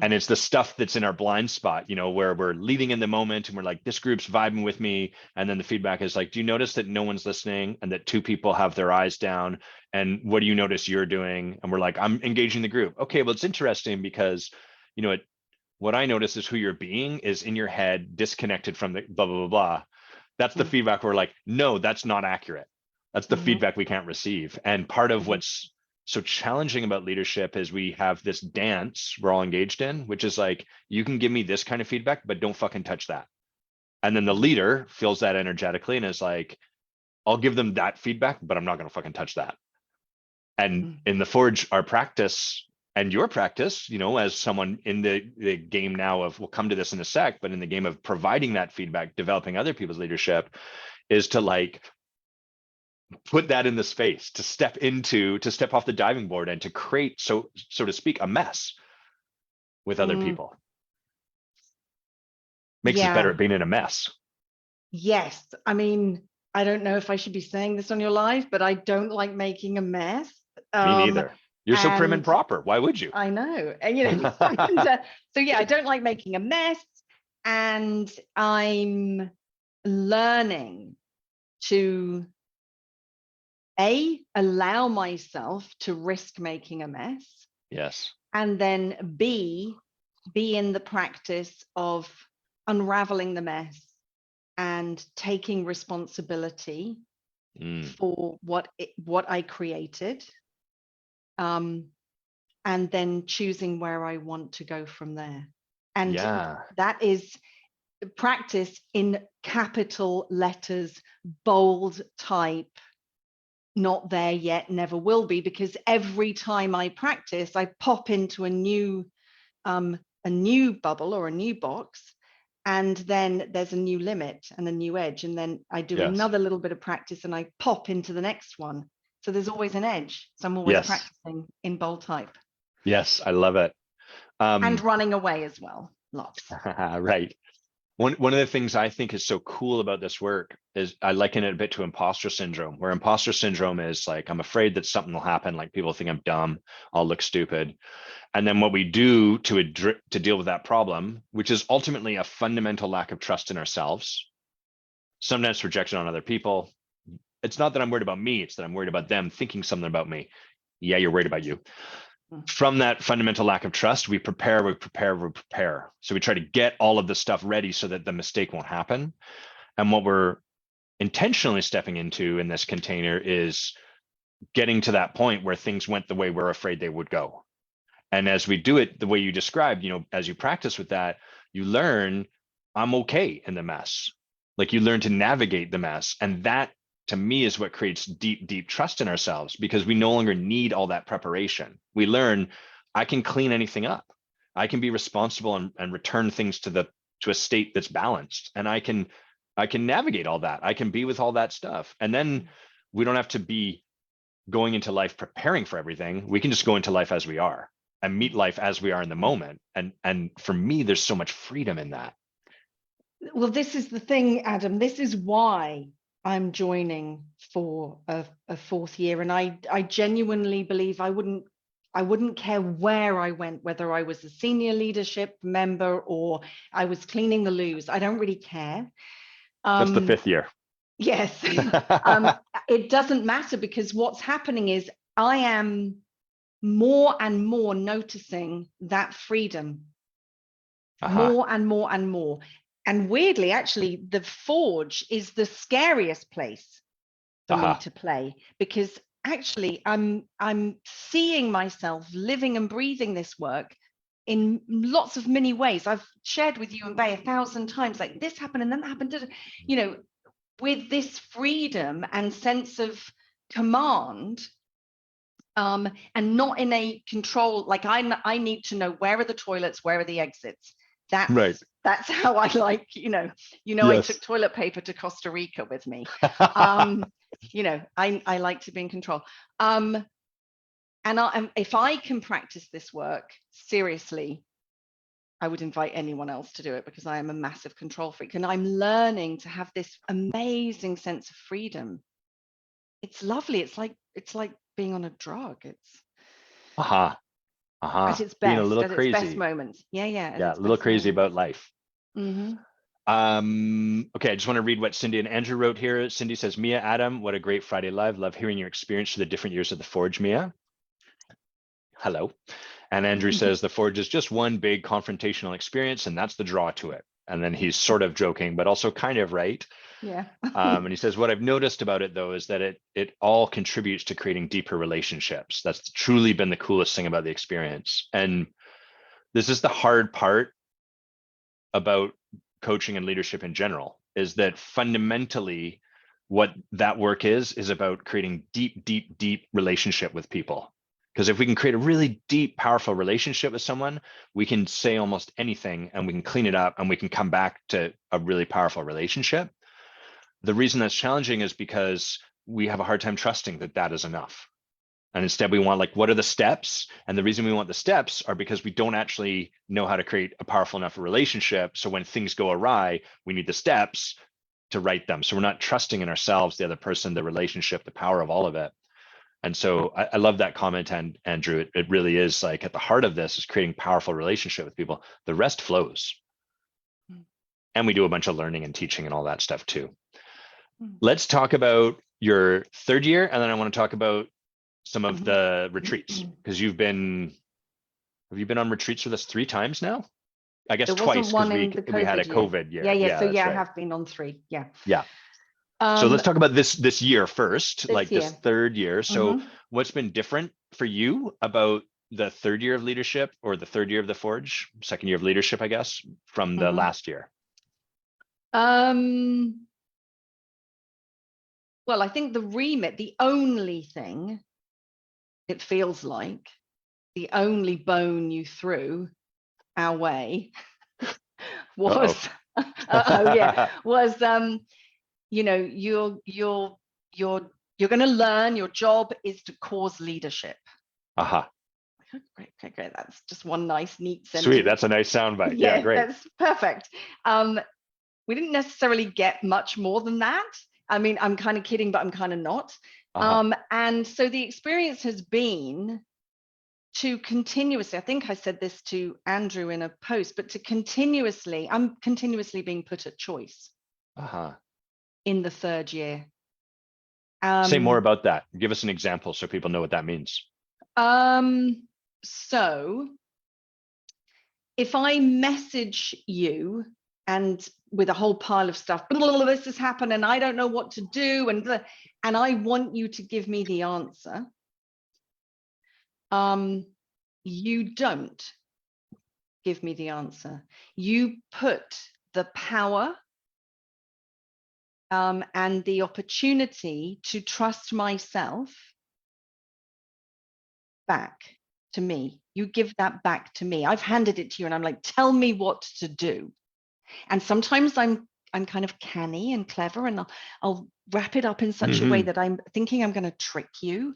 S1: And it's the stuff that's in our blind spot, where we're leading in the moment and we're like, this group's vibing with me. And then the feedback is like, do you notice that no one's listening and that two people have their eyes down? And what do you notice you're doing? And we're like, I'm engaging the group. Okay, well, it's interesting because, what I notice is who you're being is in your head, disconnected from the blah, blah, blah, blah. That's the feedback we're like, no, that's not accurate. That's the feedback we can't receive. And part of what's so challenging about leadership is we have this dance we're all engaged in, which is like, you can give me this kind of feedback, but don't fucking touch that. And then the leader feels that energetically and is like, I'll give them that feedback, but I'm not going to fucking touch that. And in the Forge, our practice and your practice, as someone in the game now of, we'll come to this in a sec, but in the game of providing that feedback, developing other people's leadership, is to like put that in the space, to step off the diving board and to create, so to speak, a mess with other people. Makes us better at being in a mess.
S2: Yes. I mean, I don't know if I should be saying this on your live, but I don't like making a mess.
S1: Me neither. You're so prim and proper. Why would you?
S2: I know. And, so yeah, I don't like making a mess. And I'm learning to allow myself to risk making a mess.
S1: Yes.
S2: And then be in the practice of unraveling the mess and taking responsibility for what I created, and then choosing where I want to go from there. And that is practice in capital letters, bold type. Not there yet, never will be, because every time I practice, I pop into a new bubble or a new box, and then there's a new limit and a new edge, and then I do another little bit of practice and I pop into the next one. So there's always an edge. So I'm always practicing in bold type.
S1: Yes, I love it.
S2: And running away as well, lots.
S1: Right. One of the things I think is so cool about this work is I liken it a bit to imposter syndrome, where imposter syndrome is like, I'm afraid that something will happen, like people think I'm dumb, I'll look stupid. And then what we do to deal with that problem, which is ultimately a fundamental lack of trust in ourselves, sometimes rejection on other people. It's not that I'm worried about me, it's that I'm worried about them thinking something about me. Yeah, you're worried about you. From that fundamental lack of trust, we prepare. So we try to get all of the stuff ready so that the mistake won't happen. And what we're intentionally stepping into in this container is getting to that point where things went the way we're afraid they would go. And as we do it the way you described, as you practice with that, you learn, I'm okay in the mess. Like you learn to navigate the mess. And that, to me, is what creates deep, deep trust in ourselves, because we no longer need all that preparation. We learn, I can clean anything up. I can be responsible and return things to a state that's balanced. And I can navigate all that. I can be with all that stuff. And then we don't have to be going into life preparing for everything. We can just go into life as we are and meet life as we are in the moment. And for me, there's so much freedom in that.
S2: Well, this is the thing, Adam. This is why I'm joining for a fourth year. And I genuinely believe I wouldn't I wouldn't care where I went, whether I was a senior leadership member or I was cleaning the loos. I don't really care.
S1: That's the 5th year.
S2: Yes. It doesn't matter, because what's happening is I am more and more noticing that freedom, more and more and more. And weirdly, actually, the forge is the scariest place for me to play, because actually I'm seeing myself living and breathing this work in lots of many ways. I've shared with you and Bay 1,000 times, like this happened and then that happened, you know, with this freedom and sense of command, and not in a control, like I need to know where are the toilets, where are the exits. That's right. That's how I like, yes. I took toilet paper to Costa Rica with me. I like to be in control. And if I can practice this work seriously, I would invite anyone else to do it, because I am a massive control freak, and I'm learning to have this amazing sense of freedom. It's lovely. It's like being on a drug. It's at its best,
S1: being a little crazy.
S2: Its best moments. Yeah,
S1: a little crazy about life.
S2: Mm-hmm.
S1: Okay, I just want to read what Cindy and Andrew wrote here. Cindy says, Mia, Adam, what a great Friday Live. Love hearing your experience through the different years of the Forge, Mia. Hello. And Andrew says, the Forge is just one big confrontational experience, and that's the draw to it. And then he's sort of joking, but also kind of right.
S2: Yeah.
S1: And he says, what I've noticed about it, though, is that it all contributes to creating deeper relationships. That's truly been the coolest thing about the experience. And this is the hard part about coaching and leadership in general, is that fundamentally what that work is about creating deep relationship with people. Because if we can create a really deep, powerful relationship with someone, we can say almost anything and we can clean it up and we can come back to a really powerful relationship. The reason that's challenging is because we have a hard time trusting that that is enough. And instead we want, like, what are the steps? And the reason we want the steps are because we don't actually know how to create a powerful enough relationship. So when things go awry, we need the steps to right them. So we're not trusting in ourselves, the other person, the relationship, the power of all of it. And so I love that comment, and Andrew, it really is like at the heart of this is creating powerful relationship with people. The rest flows. And we do a bunch of learning and teaching and all that stuff too. Let's talk about your 3rd year. And then I want to talk about some of the retreats, because have you been on retreats with us 3 times now? I guess twice, because we had a COVID year.
S2: Yeah. So I have been on 3. Yeah.
S1: So let's talk about this year first, this 3rd year. So what's been different for you about the 3rd year of leadership, or the 3rd year of the Forge, 2nd year of leadership, I guess, from the last year?
S2: Well, I think the remit, the only thing, it feels like, the only bone you threw our way was, you're going to learn, your job is to cause leadership. Great. That's just one nice, neat sentence.
S1: Sweet, that's a nice soundbite. Yeah, great.
S2: That's perfect. We didn't necessarily get much more than that. I mean, I'm kind of kidding, but I'm kind of not. And so the experience has been to continuously, I think I said this to Andrew in a post, but I'm continuously being put at choice in the 3rd year.
S1: Say more about that. Give us an example so people know what that means.
S2: So if I message you and with a whole pile of stuff, this has happened and I don't know what to do, and I want you to give me the answer, you don't give me the answer. You put the power and the opportunity to trust myself back to me. You give that back to me. I've handed it to you and I'm like, tell me what to do. And sometimes I'm kind of canny and clever, and I'll wrap it up in such a way that I'm thinking I'm going to trick you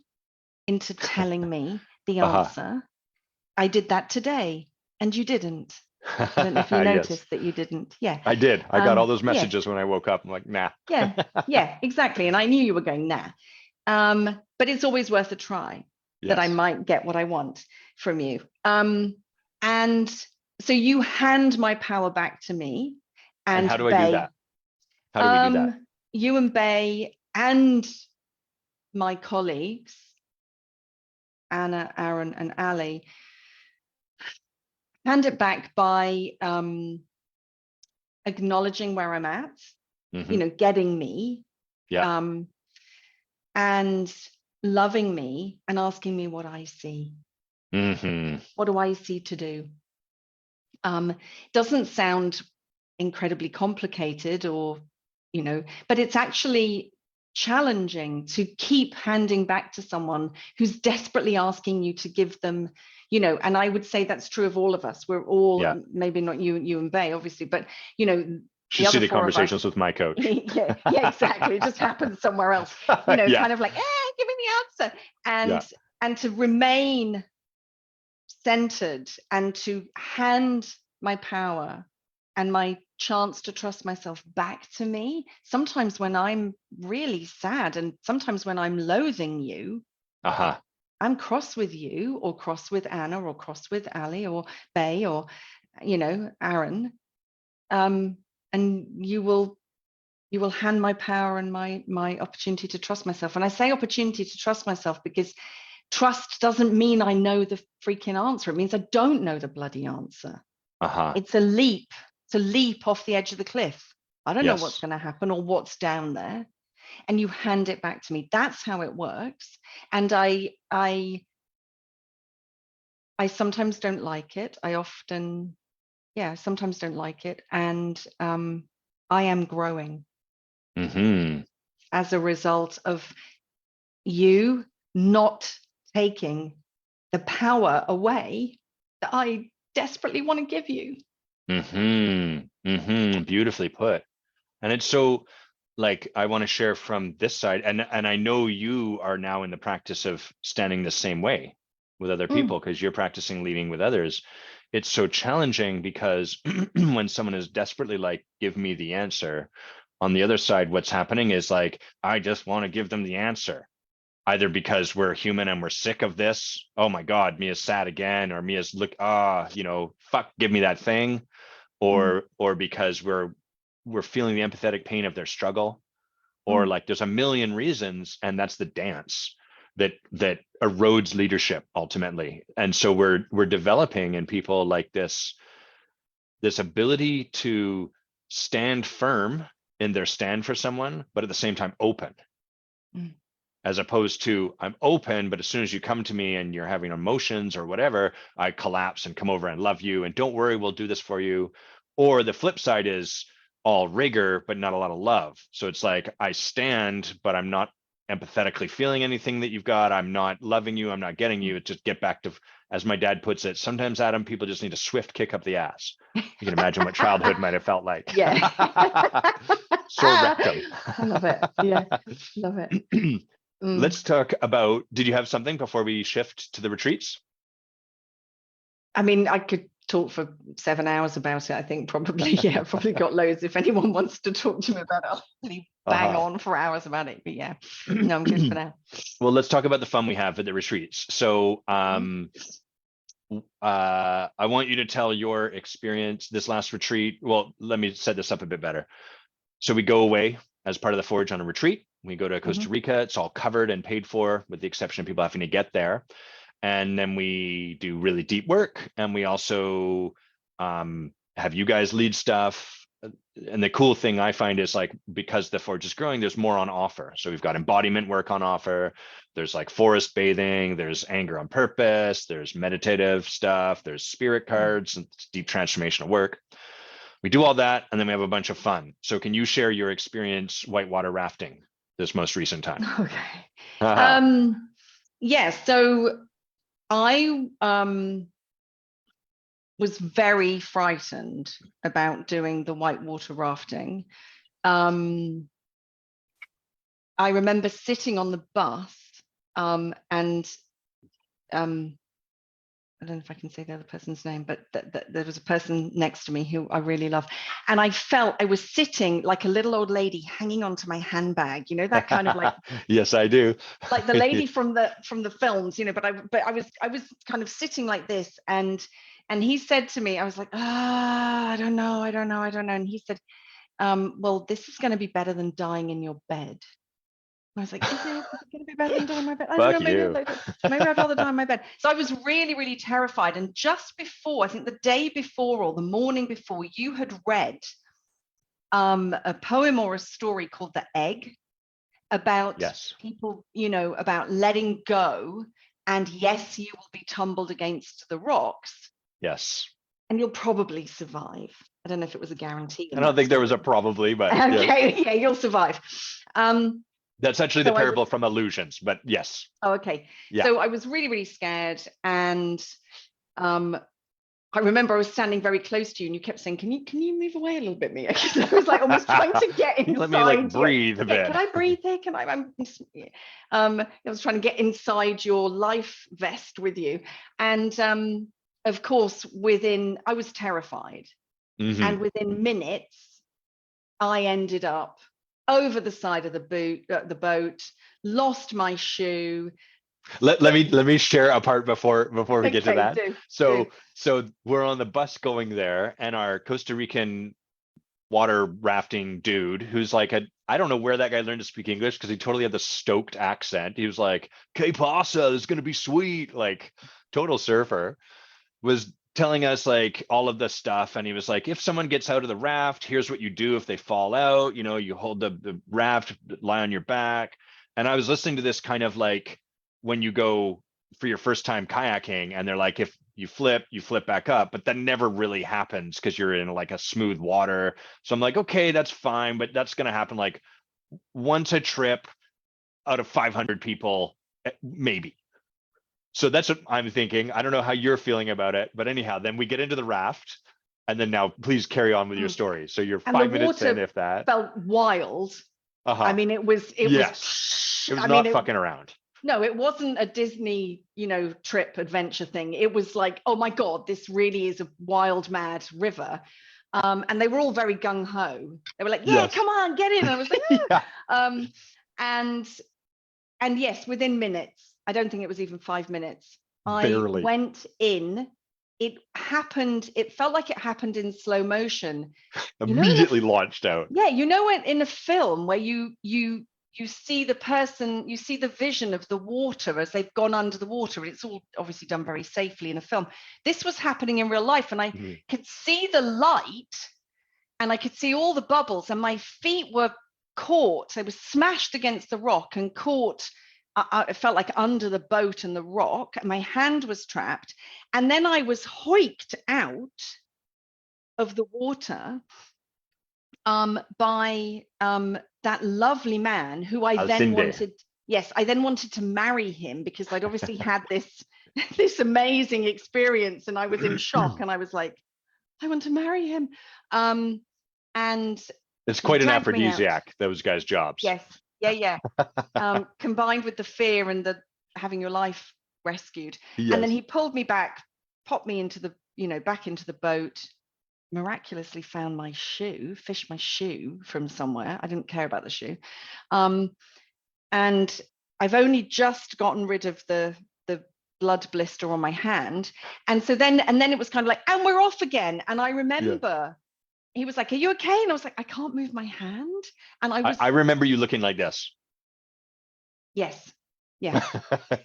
S2: into telling me the answer. I did that today and you didn't. I don't know if you noticed that you didn't. Yeah,
S1: I did. I got all those messages when I woke up. I'm like, nah.
S2: Yeah, exactly. And I knew you were going, nah. But it's always worth a try. that I might get what I want from you. And so you hand my power back to me. And
S1: how do I
S2: Bay,
S1: do that? How do we do that?
S2: You and Bay and my colleagues, Anna, Aaron, and Ali, hand it back by acknowledging where I'm at, getting me, and loving me and asking me what I see. What do I see to do? Doesn't sound incredibly complicated or, but it's actually challenging to keep handing back to someone who's desperately asking you to give them, and I would say that's true of all of us. We're all, maybe not you and Bay, obviously, but,
S1: should see the conversations with my coach.
S2: yeah, exactly. It just happens somewhere else, kind of like, give me the answer. And to remain centered and to hand my power and my chance to trust myself back to me. Sometimes when I'm really sad and sometimes when I'm loathing you, I'm cross with you or cross with Anna or cross with Ali or Bay or, Aaron. And you will hand my power and my opportunity to trust myself. And I say opportunity to trust myself because trust doesn't mean I know the freaking answer. It means I don't know the bloody answer. It's a leap. It's a leap off the edge of the cliff. I don't know what's going to happen or what's down there. And you hand it back to me. That's how it works. And I sometimes don't like it. I often, sometimes don't like it. And I am growing as a result of you not taking the power away that I desperately want to give you.
S1: Beautifully put. And it's so, like, I want to share from this side, and I know you are now in the practice of standing the same way with other people because you're practicing leading with others. It's so challenging because when someone is desperately like, give me the answer, on the other side, what's happening is like, I just want to give them the answer. Either because we're human and we're sick of this. Oh my God, Mia's sad again, or Mia's fuck, give me that thing. Or because we're feeling the empathetic pain of their struggle, or like there's a million reasons, and that's the dance that erodes leadership ultimately. And so we're developing in people like this ability to stand firm in their stand for someone, but at the same time open. As opposed to, I'm open, but as soon as you come to me and you're having emotions or whatever, I collapse and come over and love you. And don't worry, we'll do this for you. Or the flip side is all rigor, but not a lot of love. So it's like, I stand, but I'm not empathetically feeling anything that you've got. I'm not loving you. I'm not getting you. It's just get back to, as my dad puts it, sometimes, Adam, people just need a swift kick up the ass. You can imagine what childhood might have felt like.
S2: Yeah.
S1: Sore rectum.
S2: I love it. Yeah, love it.
S1: Let's talk about, did you have something before we shift to the retreats?
S2: I mean, I could talk for 7 hours about it. I think probably, probably got loads. If anyone wants to talk to me about it, I'll really bang on for hours about it. But no, I'm good for now.
S1: Well, let's talk about the fun we have at the retreats. So I want you to tell your experience this last retreat. Well, let me set this up a bit better. So we go away as part of the Forge on a retreat. We go to Costa Rica. It's all covered and paid for, with the exception of people having to get there. And then we do really deep work. And we also have you guys lead stuff. And the cool thing I find is, like, because the Forge is growing, there's more on offer. So we've got embodiment work on offer. There's like forest bathing, there's anger on purpose, there's meditative stuff, there's spirit cards and deep transformational work. We do all that, and then we have a bunch of fun. So can you share your experience whitewater rafting this most recent time?
S2: Okay. So I was very frightened about doing the whitewater rafting. I remember sitting on the bus and I don't know if I can say the other person's name, but there was a person next to me who I really love. And I felt I was sitting like a little old lady hanging onto my handbag, you know, that kind of like,
S1: yes, I do.
S2: like the lady from the films, you know, but I was kind of sitting like this, and he said to me, I was like, I don't know. And he said, well, this is going to be better than dying in your bed. I was like, is it going to be better than dying in my bed? I don't know, maybe I'd rather die in my bed. So I was really, really terrified. And just before, I think the day before or the morning before, you had read a poem or a story called The Egg, about people, you know, about letting go. And yes, you will be tumbled against the rocks.
S1: Yes.
S2: And you'll probably survive. I don't know if it was a guarantee.
S1: I don't think there was a probably, but
S2: okay, yeah, you'll survive.
S1: That's actually the parable from Illusions, but yes.
S2: Oh, okay.
S1: Yeah.
S2: So I was really, really scared. And I remember I was standing very close to you and you kept saying, can you move away a little bit, Mia? Because I was like almost trying to get inside.
S1: Let me like breathe a bit.
S2: Can I breathe here? Can I? I was trying to get inside your life vest with you. And of course, I was terrified.
S1: Mm-hmm.
S2: And within minutes, I ended up over the side of the boat, lost my shoe.
S1: Let me share a part before we get to that. So we're on the bus going there, and our Costa Rican water rafting dude, who's like I don't know where that guy learned to speak English, because he totally had the stoked accent. He was like, "Que pasa? This is gonna be sweet," like total surfer, was telling us like all of this stuff. And he was like, if someone gets out of the raft, here's what you do if they fall out. You know, you hold the raft, lie on your back. And I was listening to this kind of like when you go for your first time kayaking, and they're like, if you flip back up, but that never really happens because you're in like a smooth water. So I'm like, okay, that's fine, but that's going to happen like once a trip out of 500 people, maybe. So that's what I'm thinking. I don't know how you're feeling about it, but anyhow, then we get into the raft, and then now please carry on with your story. So you're 5 minutes in, if that.
S2: Felt wild. I mean, it was
S1: not fucking around.
S2: No, it wasn't a Disney, you know, trip adventure thing. It was like, oh my God, this really is a wild, mad river. And they were all very gung ho. They were like, yeah, come on, get in. And I was like, and yes, within minutes, I don't think it was even 5 minutes,
S1: Barely.
S2: I went in. It happened. It felt like it happened in slow motion.
S1: Immediately launched out.
S2: Yeah, you know, in a film where you see the person, you see the vision of the water as they've gone under the water. It's all obviously done very safely in a film. This was happening in real life, and I could see the light, and I could see all the bubbles, and my feet were caught. They were smashed against the rock and caught. It felt like under the boat and the rock, and my hand was trapped. And then I was hoiked out of the water by that lovely man who I then wanted. Yes, I then wanted to marry him, because I'd obviously had this amazing experience, and I was in shock, and I was like, I want to marry him. And
S1: it's quite an aphrodisiac, those guys' jobs.
S2: Yes. Yeah. Combined with the fear and the having your life rescued. Yes. And then he pulled me back, popped me into back into the boat, miraculously found my shoe, fished my shoe from somewhere. I didn't care about the shoe. And I've only just gotten rid of the blood blister on my hand. And so then it was kind of like, and we're off again. And I remember he was like, are you okay? And I was like, I can't move my hand. And I
S1: remember you looking like this.
S2: Yes. Yeah.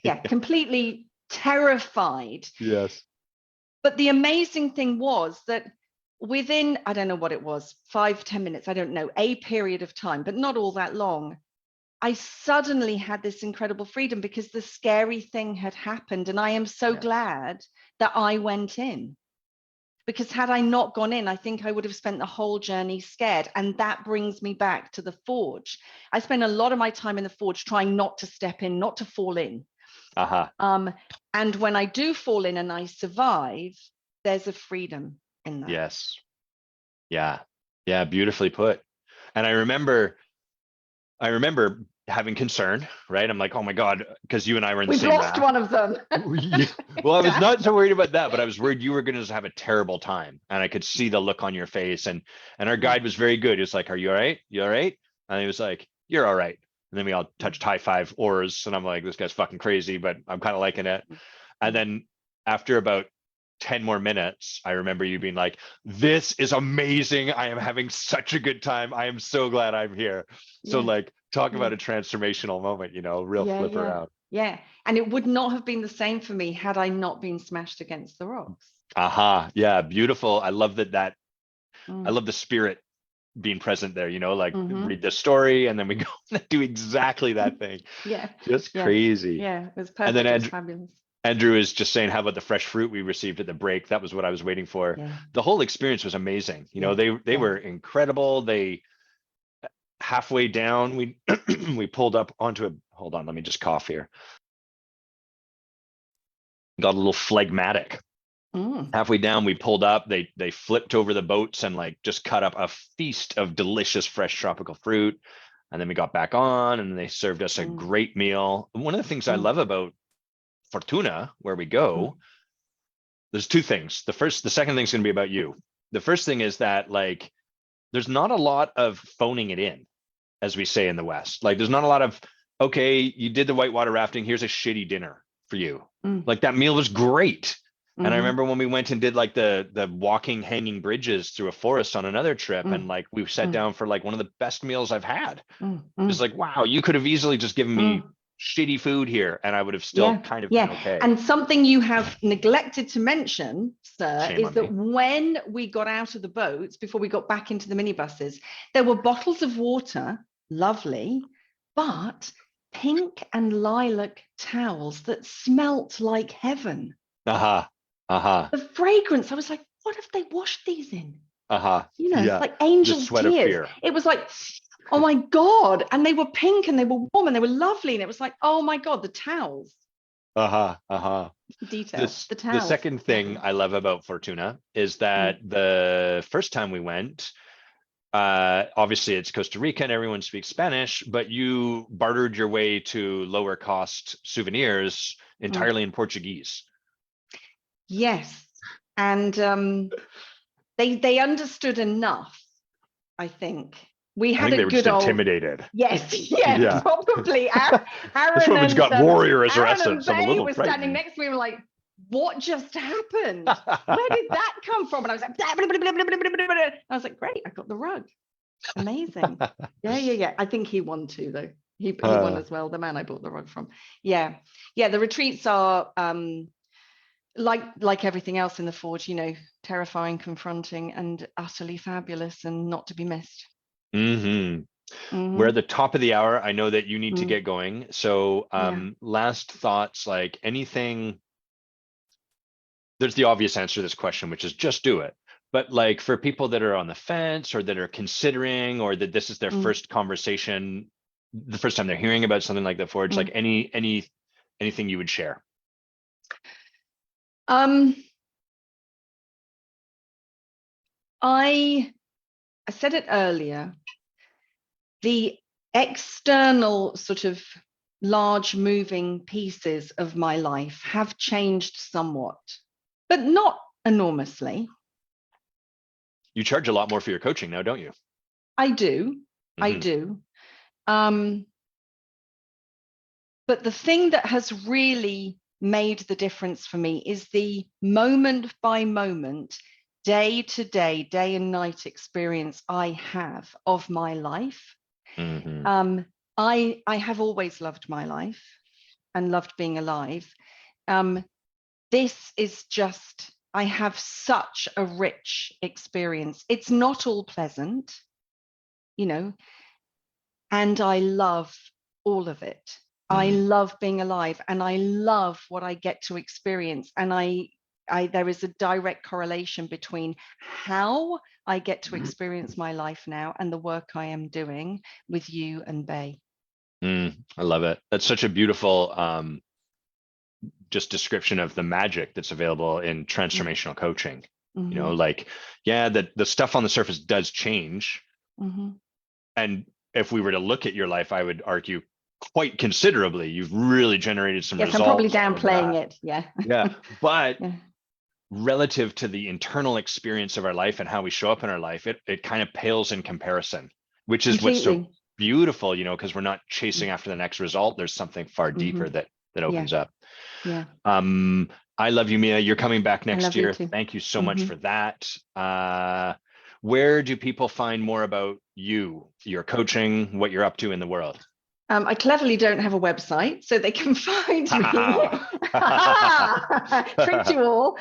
S2: Yeah. Completely terrified.
S1: Yes.
S2: But the amazing thing was that within, I don't know what it was, 5-10 minutes, I don't know, a period of time, but not all that long, I suddenly had this incredible freedom, because the scary thing had happened. And I am so glad that I went in. Because had I not gone in, I think I would have spent the whole journey scared. And that brings me back to the forge. I spend a lot of my time in the forge trying not to step in, not to fall in. And when I do fall in and I survive, there's a freedom in that.
S1: Yes. Yeah. Yeah. Beautifully put. And I remember having concern, right? I'm like, oh my God, because you and I were in the
S2: We've
S1: same
S2: lost
S1: raft.
S2: one of them.
S1: Well, I was not so worried about that, but I was worried you were going to have a terrible time, and I could see the look on your face. And our guide was very good. He was like, "Are you all right? You all right?" And he was like, "You're all right." And then we all touched high five oars, and I'm like, "This guy's fucking crazy," but I'm kind of liking it. And then after about 10 more minutes, I remember you being like, "This is amazing. I am having such a good time. I am so glad I'm here." So like, talk about a transformational moment, real flip around.
S2: Yeah. And it would not have been the same for me had I not been smashed against the rocks.
S1: Aha. Yeah. Beautiful. I love that. I love the spirit being present there, like read the story and then we go and do exactly that thing. Just crazy.
S2: Yeah. It was perfect.
S1: And then
S2: it was fabulous.
S1: Andrew is just saying, how about the fresh fruit we received at the break? That was what I was waiting for. The whole experience was amazing. They were incredible. They halfway down, we we pulled up onto a, hold on, let me just cough here. Got a little phlegmatic. Halfway down, we pulled up, they flipped over the boats and like just cut up a feast of delicious fresh tropical fruit. And then we got back on and they served us a great meal. One of the things I love about Fortuna, where we go, there's two things. The second thing is going to be about you. The first thing is that like, there's not a lot of phoning it in, as we say in the West. Like there's not a lot of, okay, you did the whitewater rafting, here's a shitty dinner for you. Like that meal was great. And I remember when we went and did like the walking hanging bridges through a forest on another trip, and like we sat down for like one of the best meals I've had. It's like, wow, you could have easily just given me shitty food here and I would have still kind of been okay.
S2: And something you have neglected to mention, sir, is that when we got out of the boats, before we got back into the minibuses, there were bottles of water, lovely, but pink and lilac towels that smelt like heaven. The fragrance, I was like, what have they washed these in? Like angels' tears. It was like, oh my God. And they were pink and they were warm and they were lovely. And it was like, oh my God, the towels. Details. The towels.
S1: The second thing I love about Fortuna is that the first time we went, obviously it's Costa Rica and everyone speaks Spanish, but you bartered your way to lower cost souvenirs entirely in Portuguese.
S2: Yes. And they understood enough, I think. We had
S1: they were just intimidated.
S2: Yes, probably. Aaron
S1: this woman's got warriors essence.
S2: I'm a little was standing next to me, like, what just happened? Where did that come from? And I was like, blah, blah, blah, blah, blah, blah, blah. I was like, great, I got the rug. Amazing. Yeah. I think he won too, though. He won as well, the man I bought the rug from. Yeah. The retreats are like everything else in the Forge, terrifying, confronting, and utterly fabulous and not to be missed.
S1: We're at the top of the hour. I know that you need to get going. So last thoughts, like anything, there's the obvious answer to this question, which is just do it. But like for people that are on the fence or that are considering, or that this is their first conversation, the first time they're hearing about something like the Forge, like anything you would share.
S2: I said it earlier, the external sort of large moving pieces of my life have changed somewhat, but not enormously.
S1: You charge a lot more for your coaching now, don't you?
S2: I do. I do. But the thing that has really made the difference for me is the moment by moment, day to day, day and night experience I have of my life. I have always loved my life and loved being alive. This is just, I have such a rich experience. It's not all pleasant, and I love all of it. I love being alive and I love what I get to experience. And there is a direct correlation between how I get to experience my life now and the work I am doing with you and Bay.
S1: I love it. That's such a beautiful just description of the magic that's available in transformational coaching. Like, the stuff on the surface does change. And if we were to look at your life, I would argue quite considerably. You've really generated some
S2: yes,
S1: results.
S2: I'm probably downplaying it. Yeah.
S1: Yeah. But
S2: yeah.
S1: relative to the internal experience of our life and how we show up in our life, it kind of pales in comparison, which is what's so beautiful, you know, because we're not chasing after the next result. There's something far deeper that opens up.
S2: Yeah.
S1: I love you, Mia. You're coming back next year.
S2: You
S1: Thank you so much for that. Where do people find more about you, your coaching, what you're up to in the world?
S2: I cleverly don't have a website, so they can find me. Tricked you all.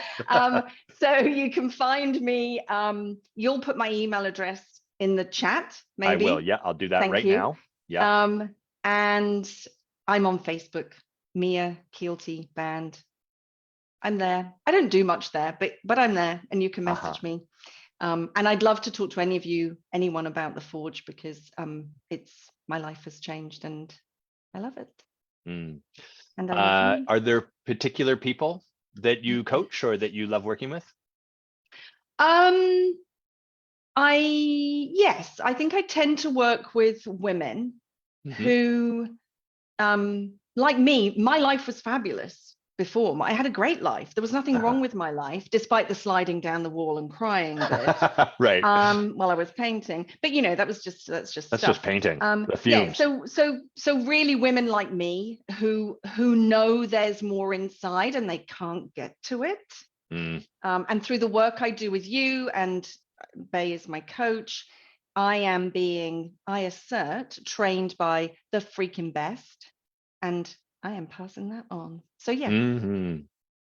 S2: So you can find me. You'll put my email address in the chat, maybe.
S1: I will. Yeah, I'll do that now.
S2: Yeah. And I'm on Facebook, Mia Kielty-Bande. I'm there. I don't do much there, but I'm there, and you can message me. And I'd love to talk to anyone about the Forge, because my life has changed and I love it. And I love you.
S1: Are there particular people that you coach or that you love working with?
S2: Yes, I think I tend to work with women who, like me, my life was fabulous before. I had a great life. There was nothing wrong with my life, despite the sliding down the wall and crying bit.
S1: Right.
S2: While I was painting, but you know, that's just
S1: painting. The
S2: yeah.
S1: fumes.
S2: So really, women like me who know there's more inside and they can't get to it. And through the work I do with you, and Bay is my coach, I assert, trained by the freaking best, and I am passing that on. So yeah.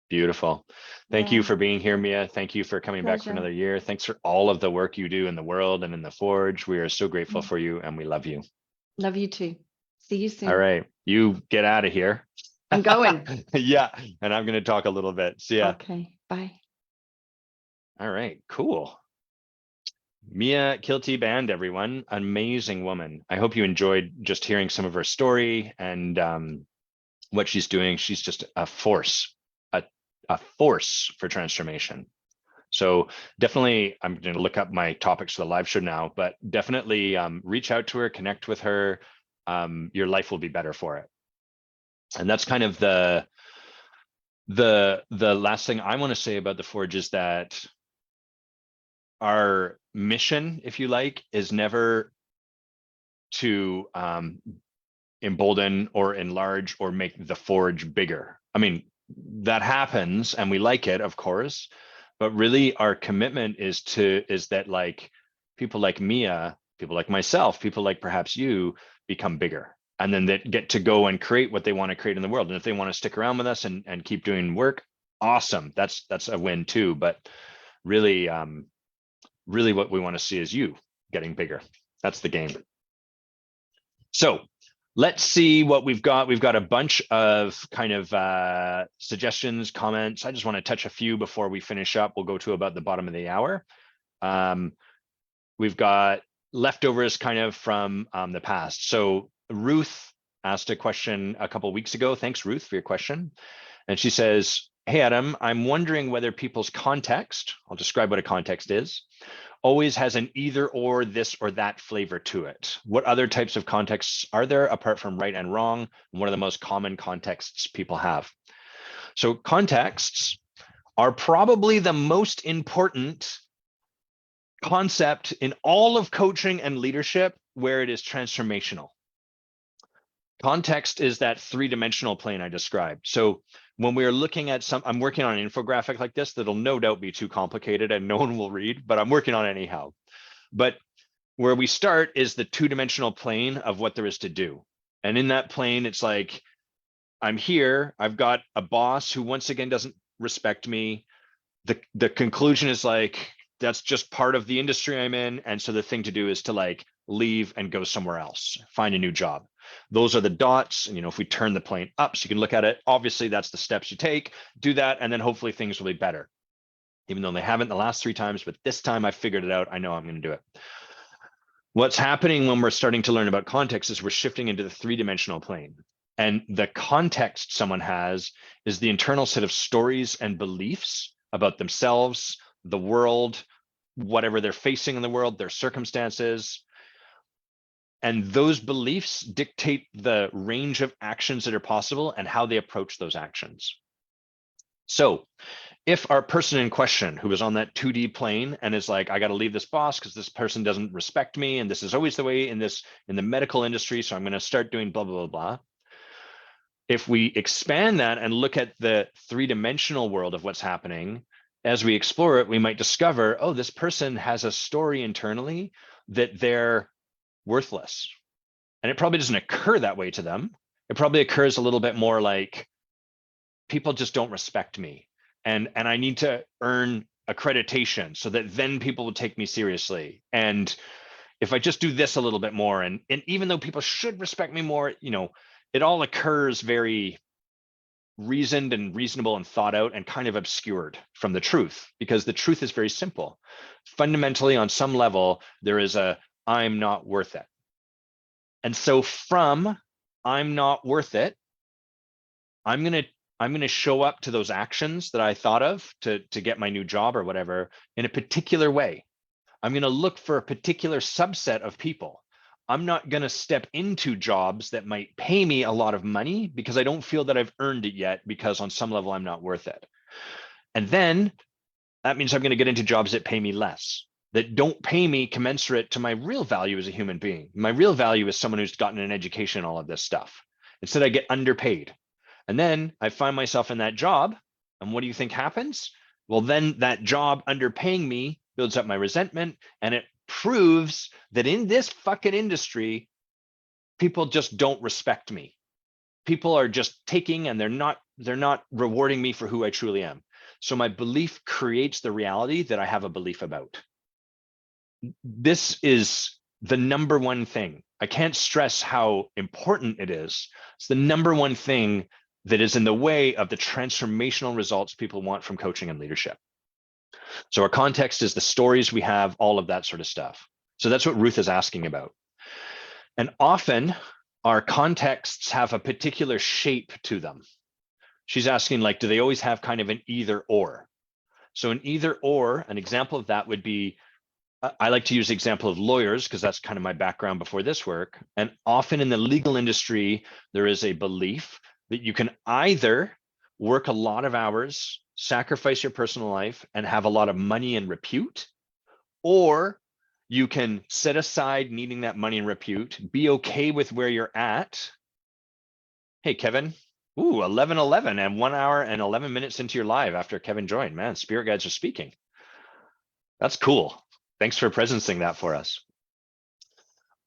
S1: Beautiful. Thank you for being here, Mia. Thank you for coming back for another year. Thanks for all of the work you do in the world and in the Forge. We are so grateful for you, and we love you.
S2: Love you too. See you soon.
S1: All right, you get out of here.
S2: I'm going.
S1: Yeah, and I'm going to talk a little bit. See ya.
S2: Okay, bye.
S1: All right, cool. Mia Kielty-Bande, everyone, amazing woman. I hope you enjoyed just hearing some of her story and what she's doing. She's just a force for transformation. So definitely, I'm going to look up my topics for the live show now, but definitely reach out to her, connect with her. Your life will be better for it. And that's kind of the last thing I want to say about the Forge, is that our mission, if you like, is never to embolden or enlarge or make the Forge bigger. I mean, that happens and we like it, of course, but really our commitment is that like people like Mia, people like myself, people like perhaps you become bigger, and then they get to go and create what they want to create in the world. And if they want to stick around with us and keep doing work, awesome. That's a win too. But really, really what we want to see is you getting bigger. That's the game. So let's see what we've got. We've got a bunch of kind of suggestions, comments. I just want to touch a few before we finish up. We'll go to about the bottom of the hour. We've got leftovers kind of from the past. So Ruth asked a question a couple of weeks ago. Thanks, Ruth, for your question. And she says, hey, Adam, I'm wondering whether people's context, I'll describe what a context is, always has an either or, this or that flavor to it. What other types of contexts are there apart from right and wrong? And what are the most common contexts people have? So contexts are probably the most important concept in all of coaching and leadership where it is transformational. Context is that three-dimensional plane I described. So when we're looking at I'm working on an infographic like this that'll no doubt be too complicated and no one will read, but I'm working on it anyhow. But where we start is the two-dimensional plane of what there is to do. And in that plane, it's like, I'm here, I've got a boss who once again doesn't respect me. The conclusion is like, that's just part of the industry I'm in. And so the thing to do is to like leave and go somewhere else, find a new job. Those are the dots. And, you know, if we turn the plane up so you can look at it, obviously that's the steps you take, do that. And then hopefully things will be better, even though they haven't the last 3 times, but this time I figured it out. I know I'm going to do it. What's happening when we're starting to learn about context is we're shifting into the 3-dimensional plane. And the context someone has is the internal set of stories and beliefs about themselves, the world, whatever they're facing in the world, their circumstances. And those beliefs dictate the range of actions that are possible and how they approach those actions. So if our person in question who is on that 2D plane and is like, I got to leave this boss because this person doesn't respect me, and this is always the way in the medical industry, so I'm going to start doing blah, blah, blah, blah. If we expand that and look at the three-dimensional world of what's happening, as we explore it, we might discover, oh, this person has a story internally that they're worthless. And it probably doesn't occur that way to them. It probably occurs a little bit more like, people just don't respect me. And I need to earn accreditation so that then people will take me seriously. And if I just do this a little bit more, and even though people should respect me more, it all occurs very reasoned and reasonable and thought out and kind of obscured from the truth, because the truth is very simple. Fundamentally, on some level, there is a I'm not worth it. And so from I'm not worth it, I'm gonna show up to those actions that I thought of to get my new job or whatever in a particular way. I'm gonna look for a particular subset of people. I'm not gonna step into jobs that might pay me a lot of money because I don't feel that I've earned it yet, because on some level I'm not worth it. And then that means I'm gonna get into jobs that pay me less, that don't pay me commensurate to my real value as a human being. My real value is someone who's gotten an education and all of this stuff. Instead, I get underpaid. And then I find myself in that job. And what do you think happens? Well, then that job underpaying me builds up my resentment, and it proves that in this fucking industry, people just don't respect me. People are just taking, and they're not rewarding me for who I truly am. So my belief creates the reality that I have a belief about. This is the number one thing. I can't stress how important it is. It's the number one thing that is in the way of the transformational results people want from coaching and leadership. So our context is the stories we have, all of that sort of stuff. So that's what Ruth is asking about. And often our contexts have a particular shape to them. She's asking, like, do they always have kind of an either or? So an either or, an example of that would be, I like to use the example of lawyers because that's kind of my background before this work. And often in the legal industry, there is a belief that you can either work a lot of hours, sacrifice your personal life, and have a lot of money and repute, or you can set aside needing that money and repute, be okay with where you're at. Hey, Kevin. Ooh, 11:11 and 1 hour and 11 minutes into your live after Kevin joined. Man, spirit guides are speaking. That's cool. Thanks for presencing that for us.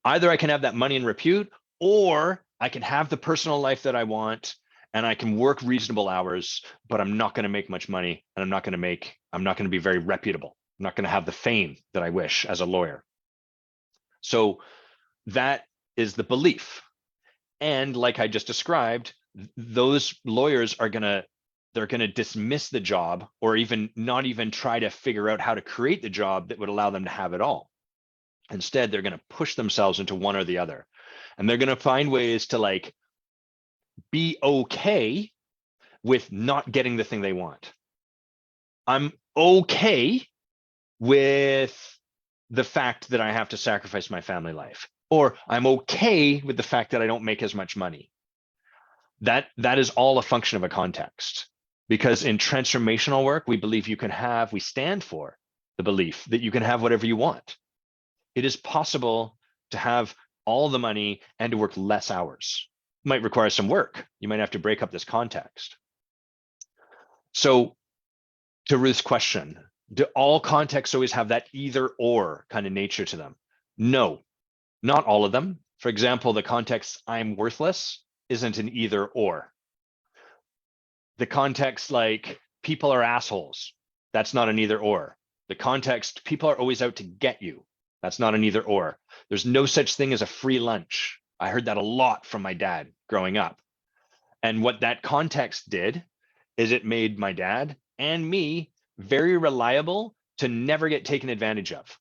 S1: Either I can have that money and repute, or I can have the personal life that I want, and I can work reasonable hours, but I'm not going to make much money, and I'm not going to be very reputable. I'm not going to have the fame that I wish as a lawyer. So that is the belief. And like I just described, those lawyers are they're going to dismiss the job, or even not even try to figure out how to create the job that would allow them to have it all. Instead, they're going to push themselves into one or the other. And they're going to find ways to, like, be okay with not getting the thing they want. I'm okay with the fact that I have to sacrifice my family life, or I'm okay with the fact that I don't make as much money. That is all a function of a context, because in transformational work, we believe we stand for the belief that you can have whatever you want. It is possible to have all the money and to work less hours. It might require some work. You might have to break up this context. So to Ruth's question, do all contexts always have that either or kind of nature to them? No, not all of them. For example, the context I'm worthless isn't an either or. The context like people are assholes, that's not an either or. The context people are always out to get you, that's not an either or. There's no such thing as a free lunch. I heard that a lot from my dad growing up. And what that context did is it made my dad and me very reliable to never get taken advantage of.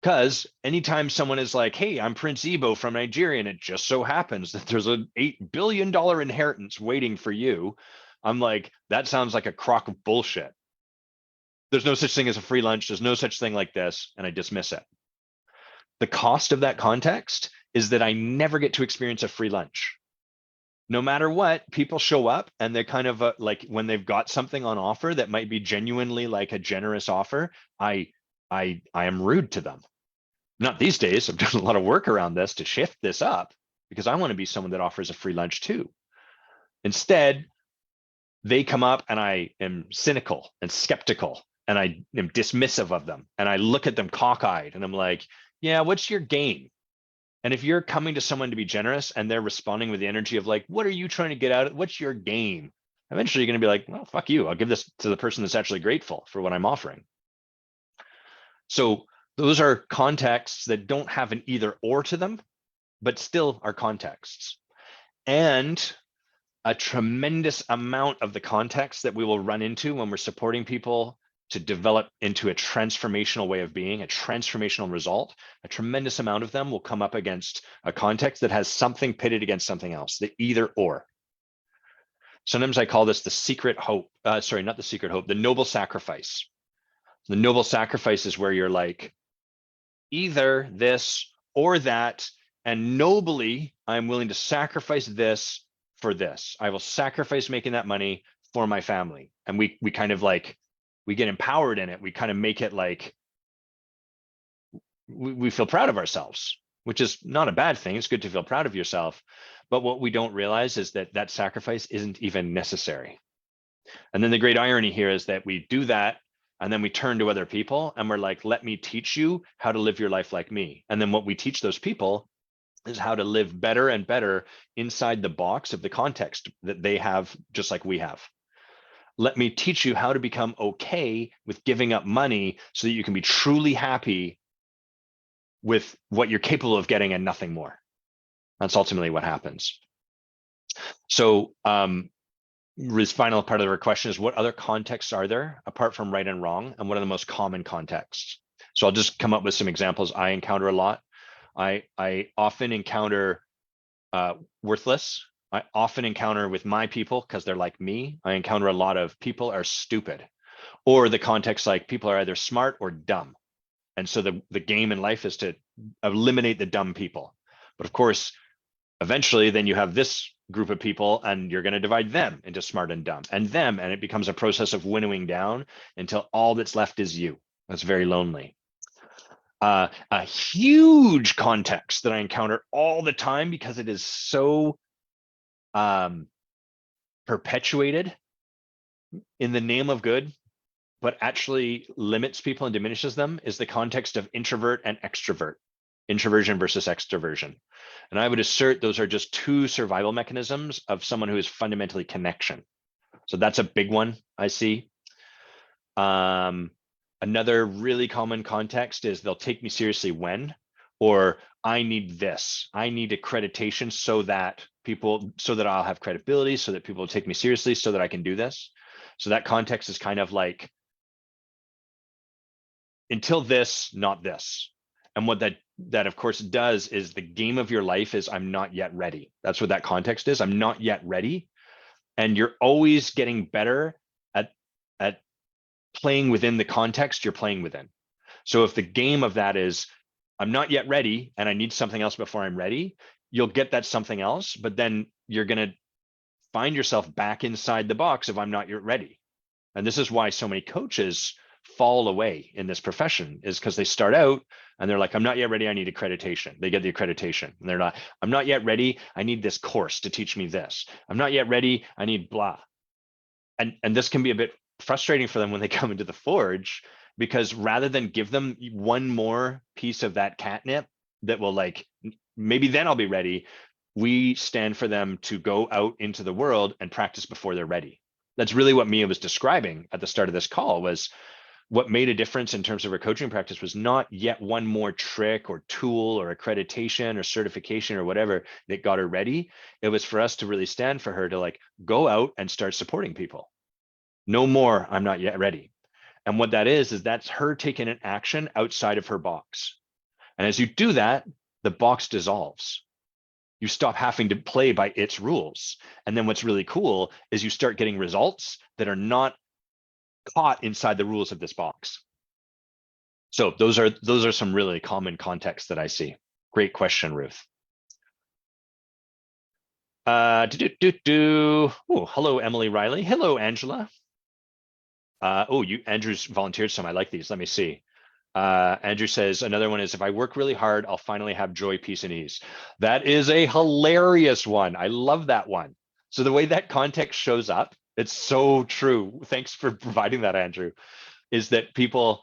S1: Because anytime someone is like, hey, I'm Prince Ebo from Nigeria, and it just so happens that there's an $8 billion inheritance waiting for you, I'm like, that sounds like a crock of bullshit. There's no such thing as a free lunch. There's no such thing like this, and I dismiss it. The cost of that context is that I never get to experience a free lunch. No matter what, people show up and they're kind of like, when they've got something on offer that might be genuinely like a generous offer, I am rude to them. Not these days. I've done a lot of work around this to shift this up because I want to be someone that offers a free lunch too. Instead, they come up and I am cynical and skeptical and I am dismissive of them. And I look at them cockeyed and I'm like, yeah, what's your game? And if you're coming to someone to be generous and they're responding with the energy of like, what are you trying to get out of it? What's your game? Eventually you're going to be like, well, fuck you. I'll give this to the person that's actually grateful for what I'm offering. So those are contexts that don't have an either or to them, but still are contexts. And a tremendous amount of the context that we will run into when we're supporting people to develop into a transformational way of being, a transformational result, a tremendous amount of them will come up against a context that has something pitted against something else, the either or. Sometimes I call this the secret hope, sorry, not the secret hope, the noble sacrifice. The noble sacrifice is where you're like, either this or that, and nobly, I'm willing to sacrifice this for this. I will sacrifice making that money for my family. And we kind of like, we get empowered in it. We kind of make it like, we feel proud of ourselves, which is not a bad thing. It's good to feel proud of yourself. But what we don't realize is that that sacrifice isn't even necessary. And then the great irony here is that we do that and then we turn to other people and we're like, let me teach you how to live your life like me. And then what we teach those people is how to live better and better inside the box of the context that they have, just like we have. Let me teach you how to become okay with giving up money so that you can be truly happy with what you're capable of getting and nothing more. That's ultimately what happens. So Riz's final part of the question is, what other contexts are there apart from right and wrong? And what are the most common contexts? So I'll just come up with some examples I encounter a lot. I often encounter worthless. I often encounter with my people, because they're like me, I encounter a lot of people are stupid, or the context like people are either smart or dumb. And so the game in life is to eliminate the dumb people. But of course, eventually then you have this group of people and you're going to divide them into smart and dumb and them. And it becomes a process of winnowing down until all that's left is you. That's very lonely. A huge context that I encounter all the time because it is so perpetuated in the name of good, but actually limits people and diminishes them, is the context of introvert and extrovert, introversion versus extroversion. And I would assert those are just two survival mechanisms of someone who is fundamentally connection. So that's a big one I see. Another really common context is they'll take me seriously when, or I need this. I need accreditation so that I'll have credibility, so that people will take me seriously, so that I can do this. So that context is kind of like, until this, not this. And what that of course does is the game of your life is I'm not yet ready. That's what that context is. I'm not yet ready. And you're always getting better at playing within the context you're playing within. So if the game of that is I'm not yet ready and I need something else before I'm ready, you'll get that something else, but then you're going to find yourself back inside the box of I'm not yet ready. And this is why so many coaches fall away in this profession, is because they start out and they're like, I'm not yet ready, I need accreditation. They get the accreditation and they're not, I'm not yet ready, I need this course to teach me this. I'm not yet ready, I need blah. And this can be a bit frustrating for them when they come into the Forge, because rather than give them one more piece of that catnip that will like, maybe then I'll be ready, we stand for them to go out into the world and practice before they're ready. That's really what Mia was describing at the start of this call. Was what made a difference in terms of her coaching practice was not yet one more trick or tool or accreditation or certification or whatever that got her ready. It was for us to really stand for her to like go out and start supporting people. No more, I'm not yet ready. And what that is that's her taking an action outside of her box. And as you do that, the box dissolves. You stop having to play by its rules. And then what's really cool is you start getting results that are not caught inside the rules of this box. So those are some really common contexts that I see. Great question, Ruth. Oh, hello, Emily Riley. Hello, Angela. Andrew's volunteered some. I like these. Let me see. Andrew says, another one is, if I work really hard, I'll finally have joy, peace, and ease. That is a hilarious one. I love that one. So the way that context shows up, it's so true. Thanks for providing that, Andrew. Is that people,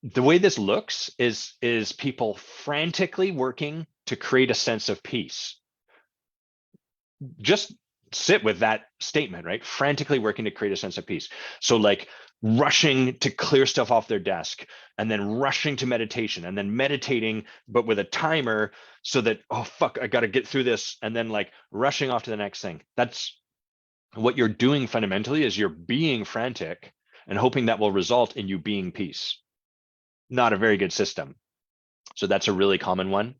S1: the way this looks is people frantically working to create a sense of peace. Just sit with that statement, right? Frantically working to create a sense of peace. So like rushing to clear stuff off their desk, and then rushing to meditation, and then meditating, but with a timer so that, oh, fuck, I got to get through this. And then like rushing off to the next thing. That's what you're doing fundamentally, is you're being frantic and hoping that will result in you being peace. Not a very good system. So that's a really common one.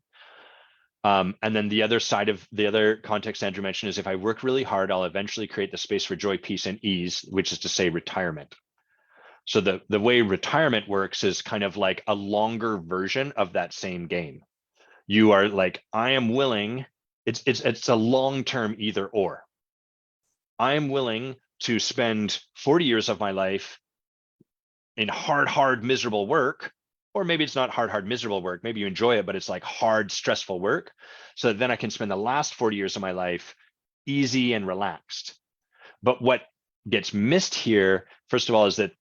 S1: And then the other side of the other context Andrew mentioned is, if I work really hard, I'll eventually create the space for joy, peace, and ease, which is to say retirement. So the way retirement works is kind of like a longer version of that same game. You are like, I am willing, it's a long-term either or. I am willing to spend 40 years of my life in hard, miserable work. Or maybe it's not hard, miserable work. Maybe you enjoy it, but it's like hard, stressful work. So then I can spend the last 40 years of my life easy and relaxed. But what gets missed here, first of all, is that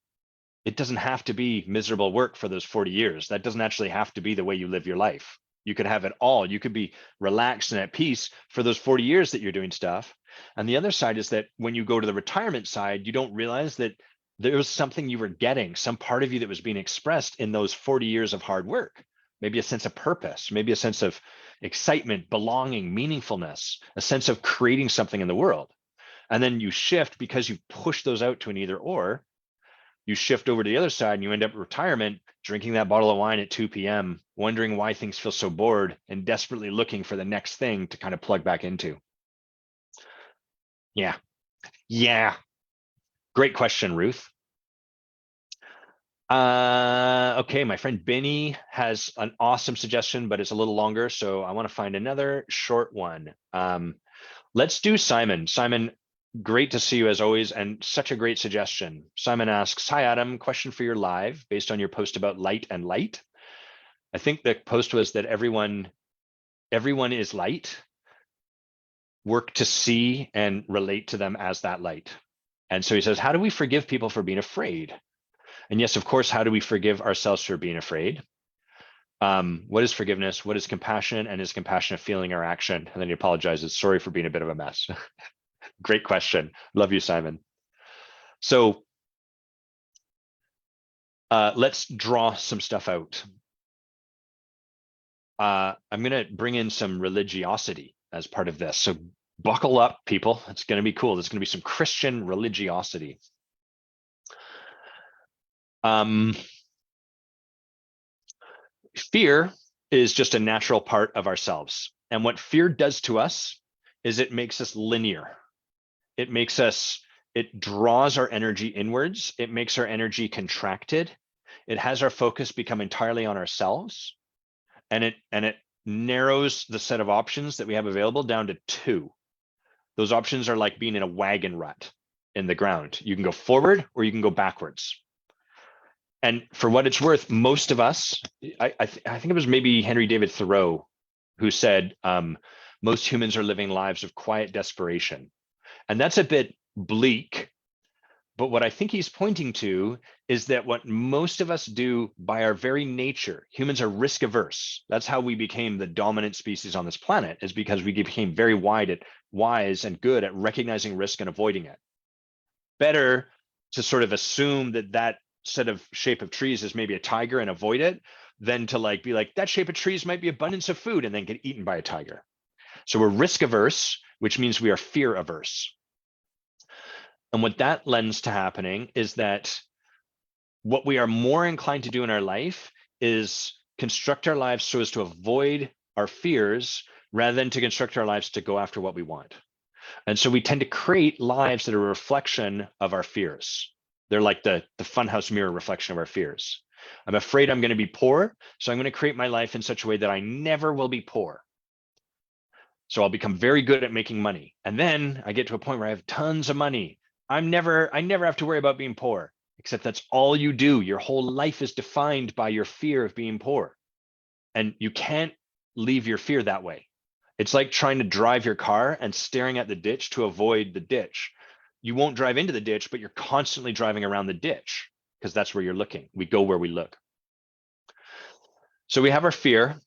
S1: it doesn't have to be miserable work for those 40 years. That doesn't actually have to be the way you live your life. You could have it all. You could be relaxed and at peace for those 40 years that you're doing stuff. And the other side is that when you go to the retirement side, you don't realize that there was something you were getting, some part of you that was being expressed in those 40 years of hard work. Maybe a sense of purpose, maybe a sense of excitement, belonging, meaningfulness, a sense of creating something in the world. And then you shift, because you push those out to an either or, you shift over to the other side and you end up in retirement, drinking that bottle of wine at 2 p.m., wondering why things feel so bored and desperately looking for the next thing to kind of plug back into. Yeah. Great question, Ruth. Okay, my friend Benny has an awesome suggestion, but it's a little longer, so I want to find another short one. Let's do Simon. Simon, great to see you as always, and such a great suggestion. Simon asks, hi Adam, question for your live based on your post about light and light. I think the post was that everyone is light. Work to see and relate to them as that light. And so he says, how do we forgive people for being afraid? And yes, of course, how do we forgive ourselves for being afraid? What is forgiveness? What is compassion? And is compassion a feeling or action? And then he apologizes, sorry for being a bit of a mess. Great question. Love you, Simon. So let's draw some stuff out. I'm going to bring in some religiosity as part of this. So buckle up, people. It's going to be cool. There's going to be some Christian religiosity. Fear is just a natural part of ourselves. And what fear does to us is it makes us linear. It draws our energy inwards. It makes our energy contracted. It has our focus become entirely on ourselves. And it narrows the set of options that we have available down to two. Those options are like being in a wagon rut in the ground. You can go forward or you can go backwards. And for what it's worth, most of us, I think it was maybe Henry David Thoreau who said, most humans are living lives of quiet desperation. And that's a bit bleak. But what I think he's pointing to is that what most of us do by our very nature, humans are risk averse. That's how we became the dominant species on this planet, is because we became very wise and good at recognizing risk and avoiding it. Better to sort of assume that set of shape of trees is maybe a tiger and avoid it, than to like be like, that shape of trees might be abundance of food and then get eaten by a tiger. So we're risk averse, which means we are fear averse. And what that lends to happening is that what we are more inclined to do in our life is construct our lives so as to avoid our fears rather than to construct our lives to go after what we want. And so we tend to create lives that are a reflection of our fears. They're like the funhouse mirror reflection of our fears. I'm afraid I'm going to be poor, so I'm going to create my life in such a way that I never will be poor. So I'll become very good at making money. And then I get to a point where I have tons of money. I never have to worry about being poor, except that's all you do. Your whole life is defined by your fear of being poor. And you can't leave your fear that way. It's like trying to drive your car and staring at the ditch to avoid the ditch. You won't drive into the ditch, but you're constantly driving around the ditch because that's where you're looking. We go where we look. So we have our fear,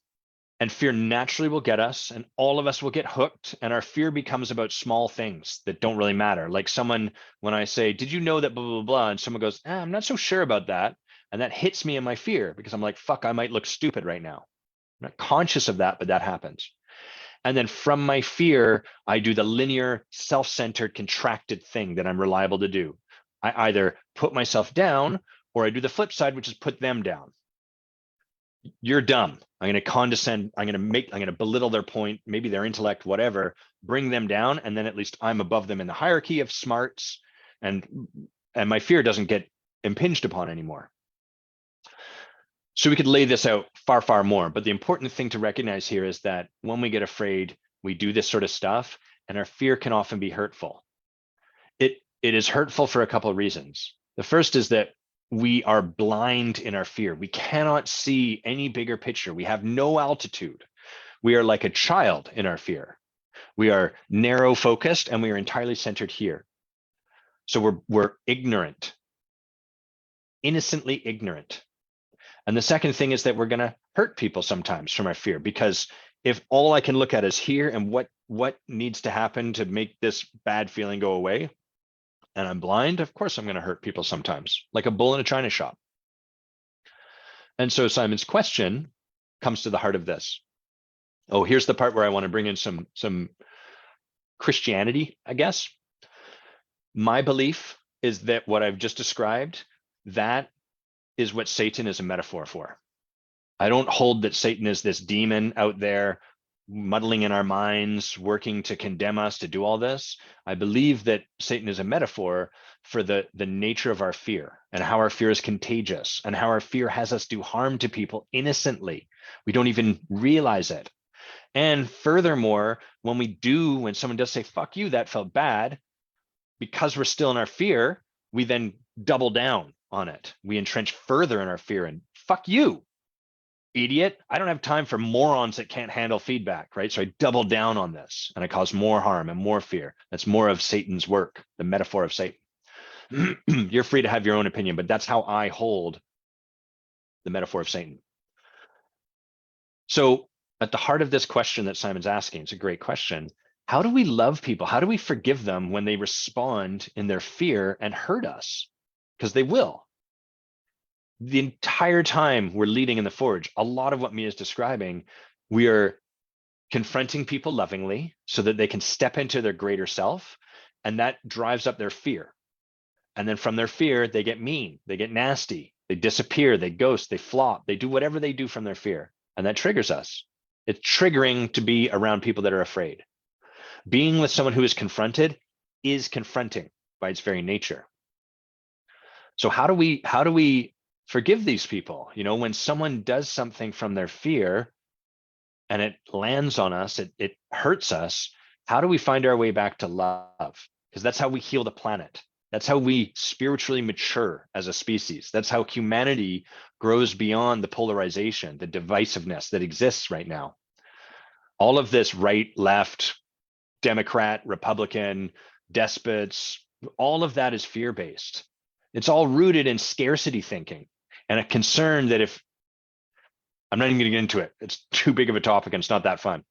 S1: and fear naturally will get us, and all of us will get hooked, and our fear becomes about small things that don't really matter. Like someone, when I say, did you know that blah, blah, blah, and someone goes, I'm not so sure about that. And that hits me in my fear because I'm like, fuck, I might look stupid right now. I'm not conscious of that, but that happens. And then from my fear, I do the linear, self-centered, contracted thing that I'm reliable to do. I either put myself down or I do the flip side, which is put them down. You're dumb. I'm going to condescend. I'm going to belittle their point, maybe their intellect, whatever, bring them down. And then at least I'm above them in the hierarchy of smarts, and my fear doesn't get impinged upon anymore. So we could lay this out far, far more. But the important thing to recognize here is that when we get afraid, we do this sort of stuff, and our fear can often be hurtful. It is hurtful for a couple of reasons. The first is that we are blind in our fear. We cannot see any bigger picture. We have no altitude. We are like a child in our fear. We are narrow focused and we are entirely centered here. So we're ignorant, innocently ignorant. And the second thing is that we're going to hurt people sometimes from our fear, because if all I can look at is here and what needs to happen to make this bad feeling go away, and I'm blind, of course I'm going to hurt people sometimes, like a bull in a china shop. And so Simon's question comes to the heart of this. Oh, here's the part where I want to bring in some Christianity, I guess. My belief is that what I've just described, that is what Satan is a metaphor for. I don't hold that Satan is this demon out there muddling in our minds, working to condemn us to do all this. I believe that Satan is a metaphor for the nature of our fear and how our fear is contagious and how our fear has us do harm to people innocently. We don't even realize it. And furthermore, when someone does say, fuck you, that felt bad, because we're still in our fear, we then double down on it. We entrench further in our fear and fuck you, idiot. I don't have time for morons that can't handle feedback, right? So I double down on this and I cause more harm and more fear. That's more of Satan's work, the metaphor of Satan. You're free to have your own opinion, but that's how I hold the metaphor of Satan. So at the heart of this question that Simon's asking, it's a great question. How do we love people? How do we forgive them when they respond in their fear and hurt us? Because they will. The entire time we're leading in the forge, a lot of what Mia is describing, we are confronting people lovingly so that they can step into their greater self, and that drives up their fear. And then from their fear, they get mean, they get nasty, they disappear, they ghost, they flop, they do whatever they do from their fear, and that triggers us. It's triggering to be around people that are afraid. Being with someone who is confronted is confronting by its very nature. So how do we forgive these people? You know, when someone does something from their fear and it lands on us, it hurts us, how do we find our way back to love? Because that's how we heal the planet. That's how we spiritually mature as a species. That's how humanity grows beyond the polarization, the divisiveness that exists right now. All of this right, left, Democrat, Republican, despots, all of that is fear-based. It's all rooted in scarcity thinking and a concern that if, I'm not even going to get into it, it's too big of a topic and it's not that fun.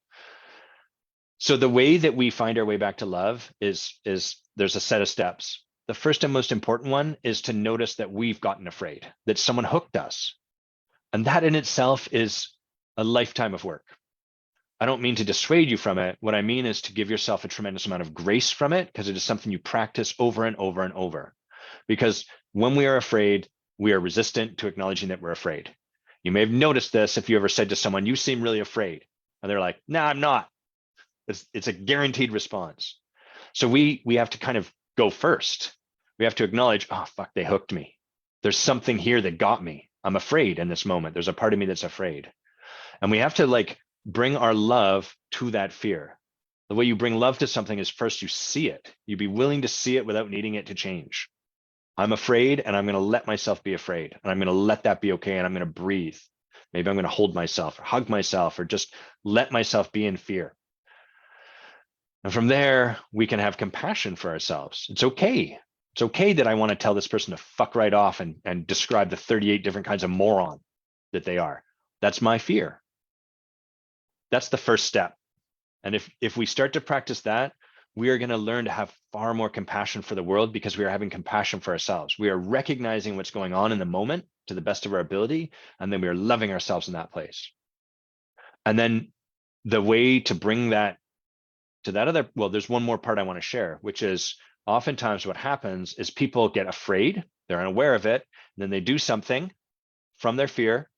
S1: So the way that we find our way back to love is there's a set of steps. The first and most important one is to notice that we've gotten afraid, that someone hooked us. And that in itself is a lifetime of work. I don't mean to dissuade you from it. What I mean is to give yourself a tremendous amount of grace from it, because it is something you practice over and over and over. Because when we are afraid, we are resistant to acknowledging that we're afraid. You may have noticed this if you ever said to someone, you seem really afraid. And they're like, no, I'm not. It's a guaranteed response. So we have to kind of go first. We have to acknowledge, oh, fuck, they hooked me. There's something here that got me. I'm afraid in this moment. There's a part of me that's afraid. And we have to like bring our love to that fear. The way you bring love to something is first you see it. You be willing to see it without needing it to change. I'm afraid, and I'm going to let myself be afraid, and I'm going to let that be okay, and I'm going to breathe. Maybe I'm going to hold myself or hug myself or just let myself be in fear. And from there, we can have compassion for ourselves. It's okay. It's okay that I want to tell this person to fuck right off and describe the 38 different kinds of moron that they are. That's my fear. That's the first step. And if we start to practice that, we are going to learn to have far more compassion for the world because we are having compassion for ourselves. We are recognizing what's going on in the moment to the best of our ability, and then we are loving ourselves in that place. And then the way to bring that to that other, well, there's one more part I want to share, which is oftentimes what happens is people get afraid, they're unaware of it, and then they do something from their fear,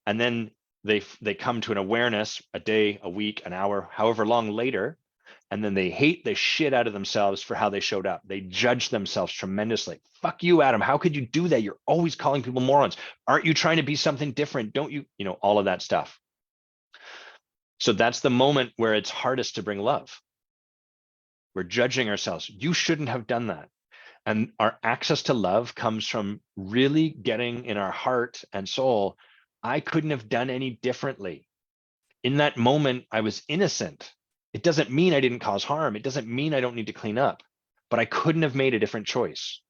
S1: and then they come to an awareness a day, a week, an hour, however long later, and then they hate the shit out of themselves for how they showed up. They judge themselves tremendously. Fuck you, Adam. How could you do that? You're always calling people morons. Aren't you trying to be something different? Don't you, all of that stuff. So that's the moment where it's hardest to bring love. We're judging ourselves. You shouldn't have done that. And our access to love comes from really getting in our heart and soul, I couldn't have done any differently. In that moment, I was innocent. It doesn't mean I didn't cause harm. It doesn't mean I don't need to clean up, but I couldn't have made a different choice.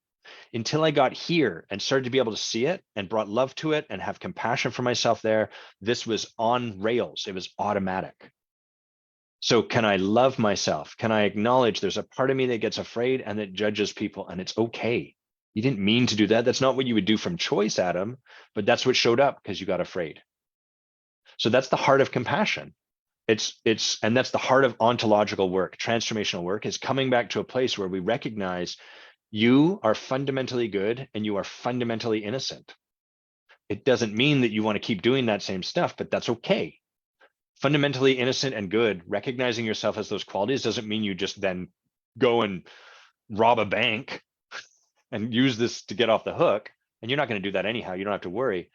S1: Until I got here and started to be able to see it and brought love to it and have compassion for myself there, this was on rails. It was automatic. So can I love myself? Can I acknowledge there's a part of me that gets afraid and that judges people, and it's okay. You didn't mean to do that. That's not what you would do from choice, Adam, but that's what showed up because you got afraid. So that's the heart of compassion. And that's the heart of ontological work, transformational work, is coming back to a place where we recognize you are fundamentally good and you are fundamentally innocent. It doesn't mean that you want to keep doing that same stuff, but that's okay. Fundamentally innocent and good, recognizing yourself as those qualities doesn't mean you just then go and rob a bank and use this to get off the hook. And you're not going to do that anyhow. You don't have to worry.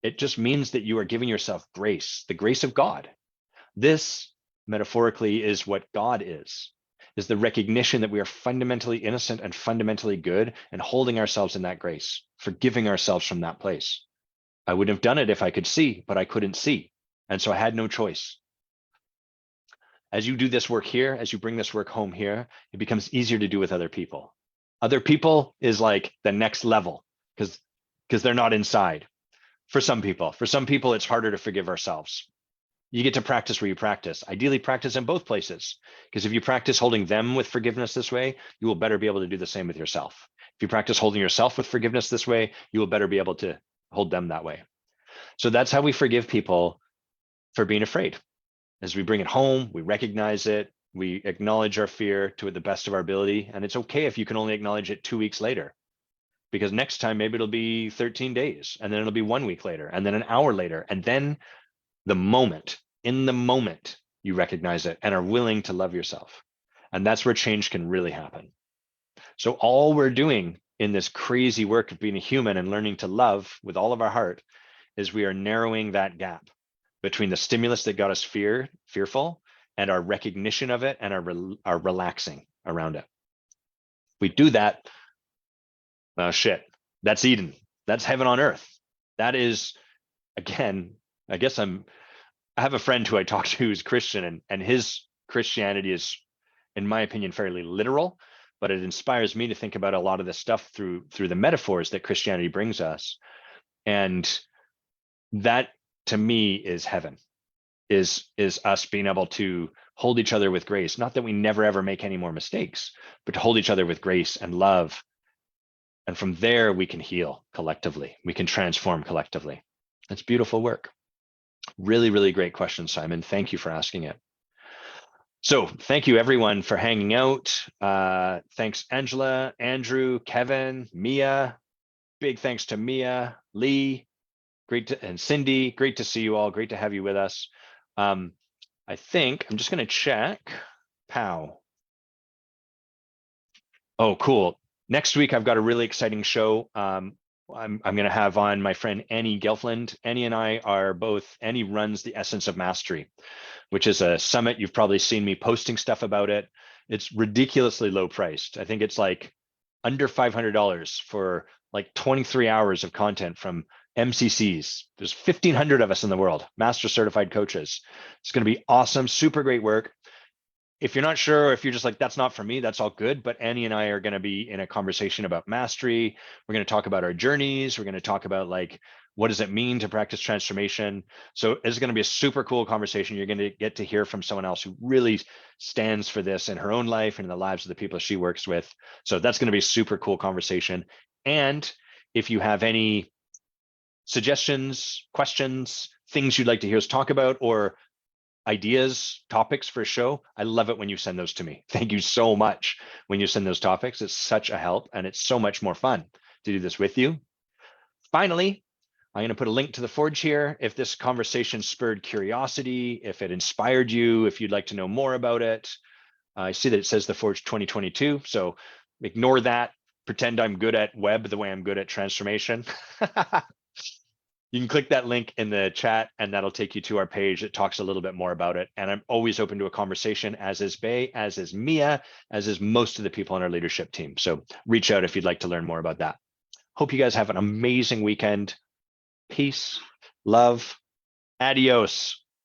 S1: It just means that you are giving yourself grace, the grace of God. This, metaphorically, is what God is the recognition that we are fundamentally innocent and fundamentally good, and holding ourselves in that grace, forgiving ourselves from that place. I wouldn't have done it if I could see, but I couldn't see. And so I had no choice. As you do this work here, as you bring this work home here, it becomes easier to do with other people. Other people is like the next level because they're not inside. For some people, it's harder to forgive ourselves. You get to practice where you practice. Ideally, practice in both places, because if you practice holding them with forgiveness this way, you will better be able to do the same with yourself. If you practice holding yourself with forgiveness this way, you will better be able to hold them that way. So that's how we forgive people for being afraid. As we bring it home, we recognize it, we acknowledge our fear to the best of our ability. And it's okay if you can only acknowledge it 2 weeks later, because next time maybe it'll be 13 days, and then it'll be 1 week later, and then an hour later. And then in the moment, you recognize it and are willing to love yourself. And that's where change can really happen. So all we're doing in this crazy work of being a human and learning to love with all of our heart is we are narrowing that gap between the stimulus that got us fearful and our recognition of it and our relaxing around it. If we do that, that's Eden. That's heaven on earth. That is, again, I have a friend who I talk to who's Christian, and his Christianity is, in my opinion, fairly literal, but it inspires me to think about a lot of this stuff through the metaphors that Christianity brings us. And that, to me, is heaven, is us being able to hold each other with grace. Not that we never, ever make any more mistakes, but to hold each other with grace and love. And from there, we can heal collectively. We can transform collectively. It's beautiful work. Really, really great question, Simon. Thank you for asking it. So thank you, everyone, for hanging out. Thanks, Angela, Andrew, Kevin, Mia. Big thanks to Mia, Lee, and Cindy. Great to see you all. Great to have you with us. I think I'm just going to check. Pow. Oh, cool. Next week, I've got a really exciting show. I'm going to have on my friend Annie Gelfland. Annie and I are both, Annie runs the Essence of Mastery, which is a summit. You've probably seen me posting stuff about it. It's ridiculously low priced. I think it's like under $500 for like 23 hours of content from MCCs. There's 1,500 of us in the world, master certified coaches. It's going to be awesome, super great work. If you're not sure, if you're just like, that's not for me, that's all good. But Annie and I are going to be in a conversation about mastery. We're going to talk about our journeys. We're going to talk about like, what does it mean to practice transformation? So it's going to be a super cool conversation. You're going to get to hear from someone else who really stands for this in her own life and in the lives of the people she works with. So that's going to be a super cool conversation. And if you have any suggestions, questions, things you'd like to hear us talk about, or ideas, topics for a show, I love it when you send those to me. Thank you so much when you send those topics. It's such a help, and it's so much more fun to do this with you. Finally, I'm going to put a link to the Forge here. If this conversation spurred curiosity, if it inspired you, if you'd like to know more about it, I see that it says the Forge 2022. So ignore that. Pretend I'm good at web the way I'm good at transformation. You can click that link in the chat and that'll take you to our page that talks a little bit more about it. And I'm always open to a conversation, as is Bay, as is Mia, as is most of the people on our leadership team. So reach out if you'd like to learn more about that. Hope you guys have an amazing weekend. Peace, love, adios.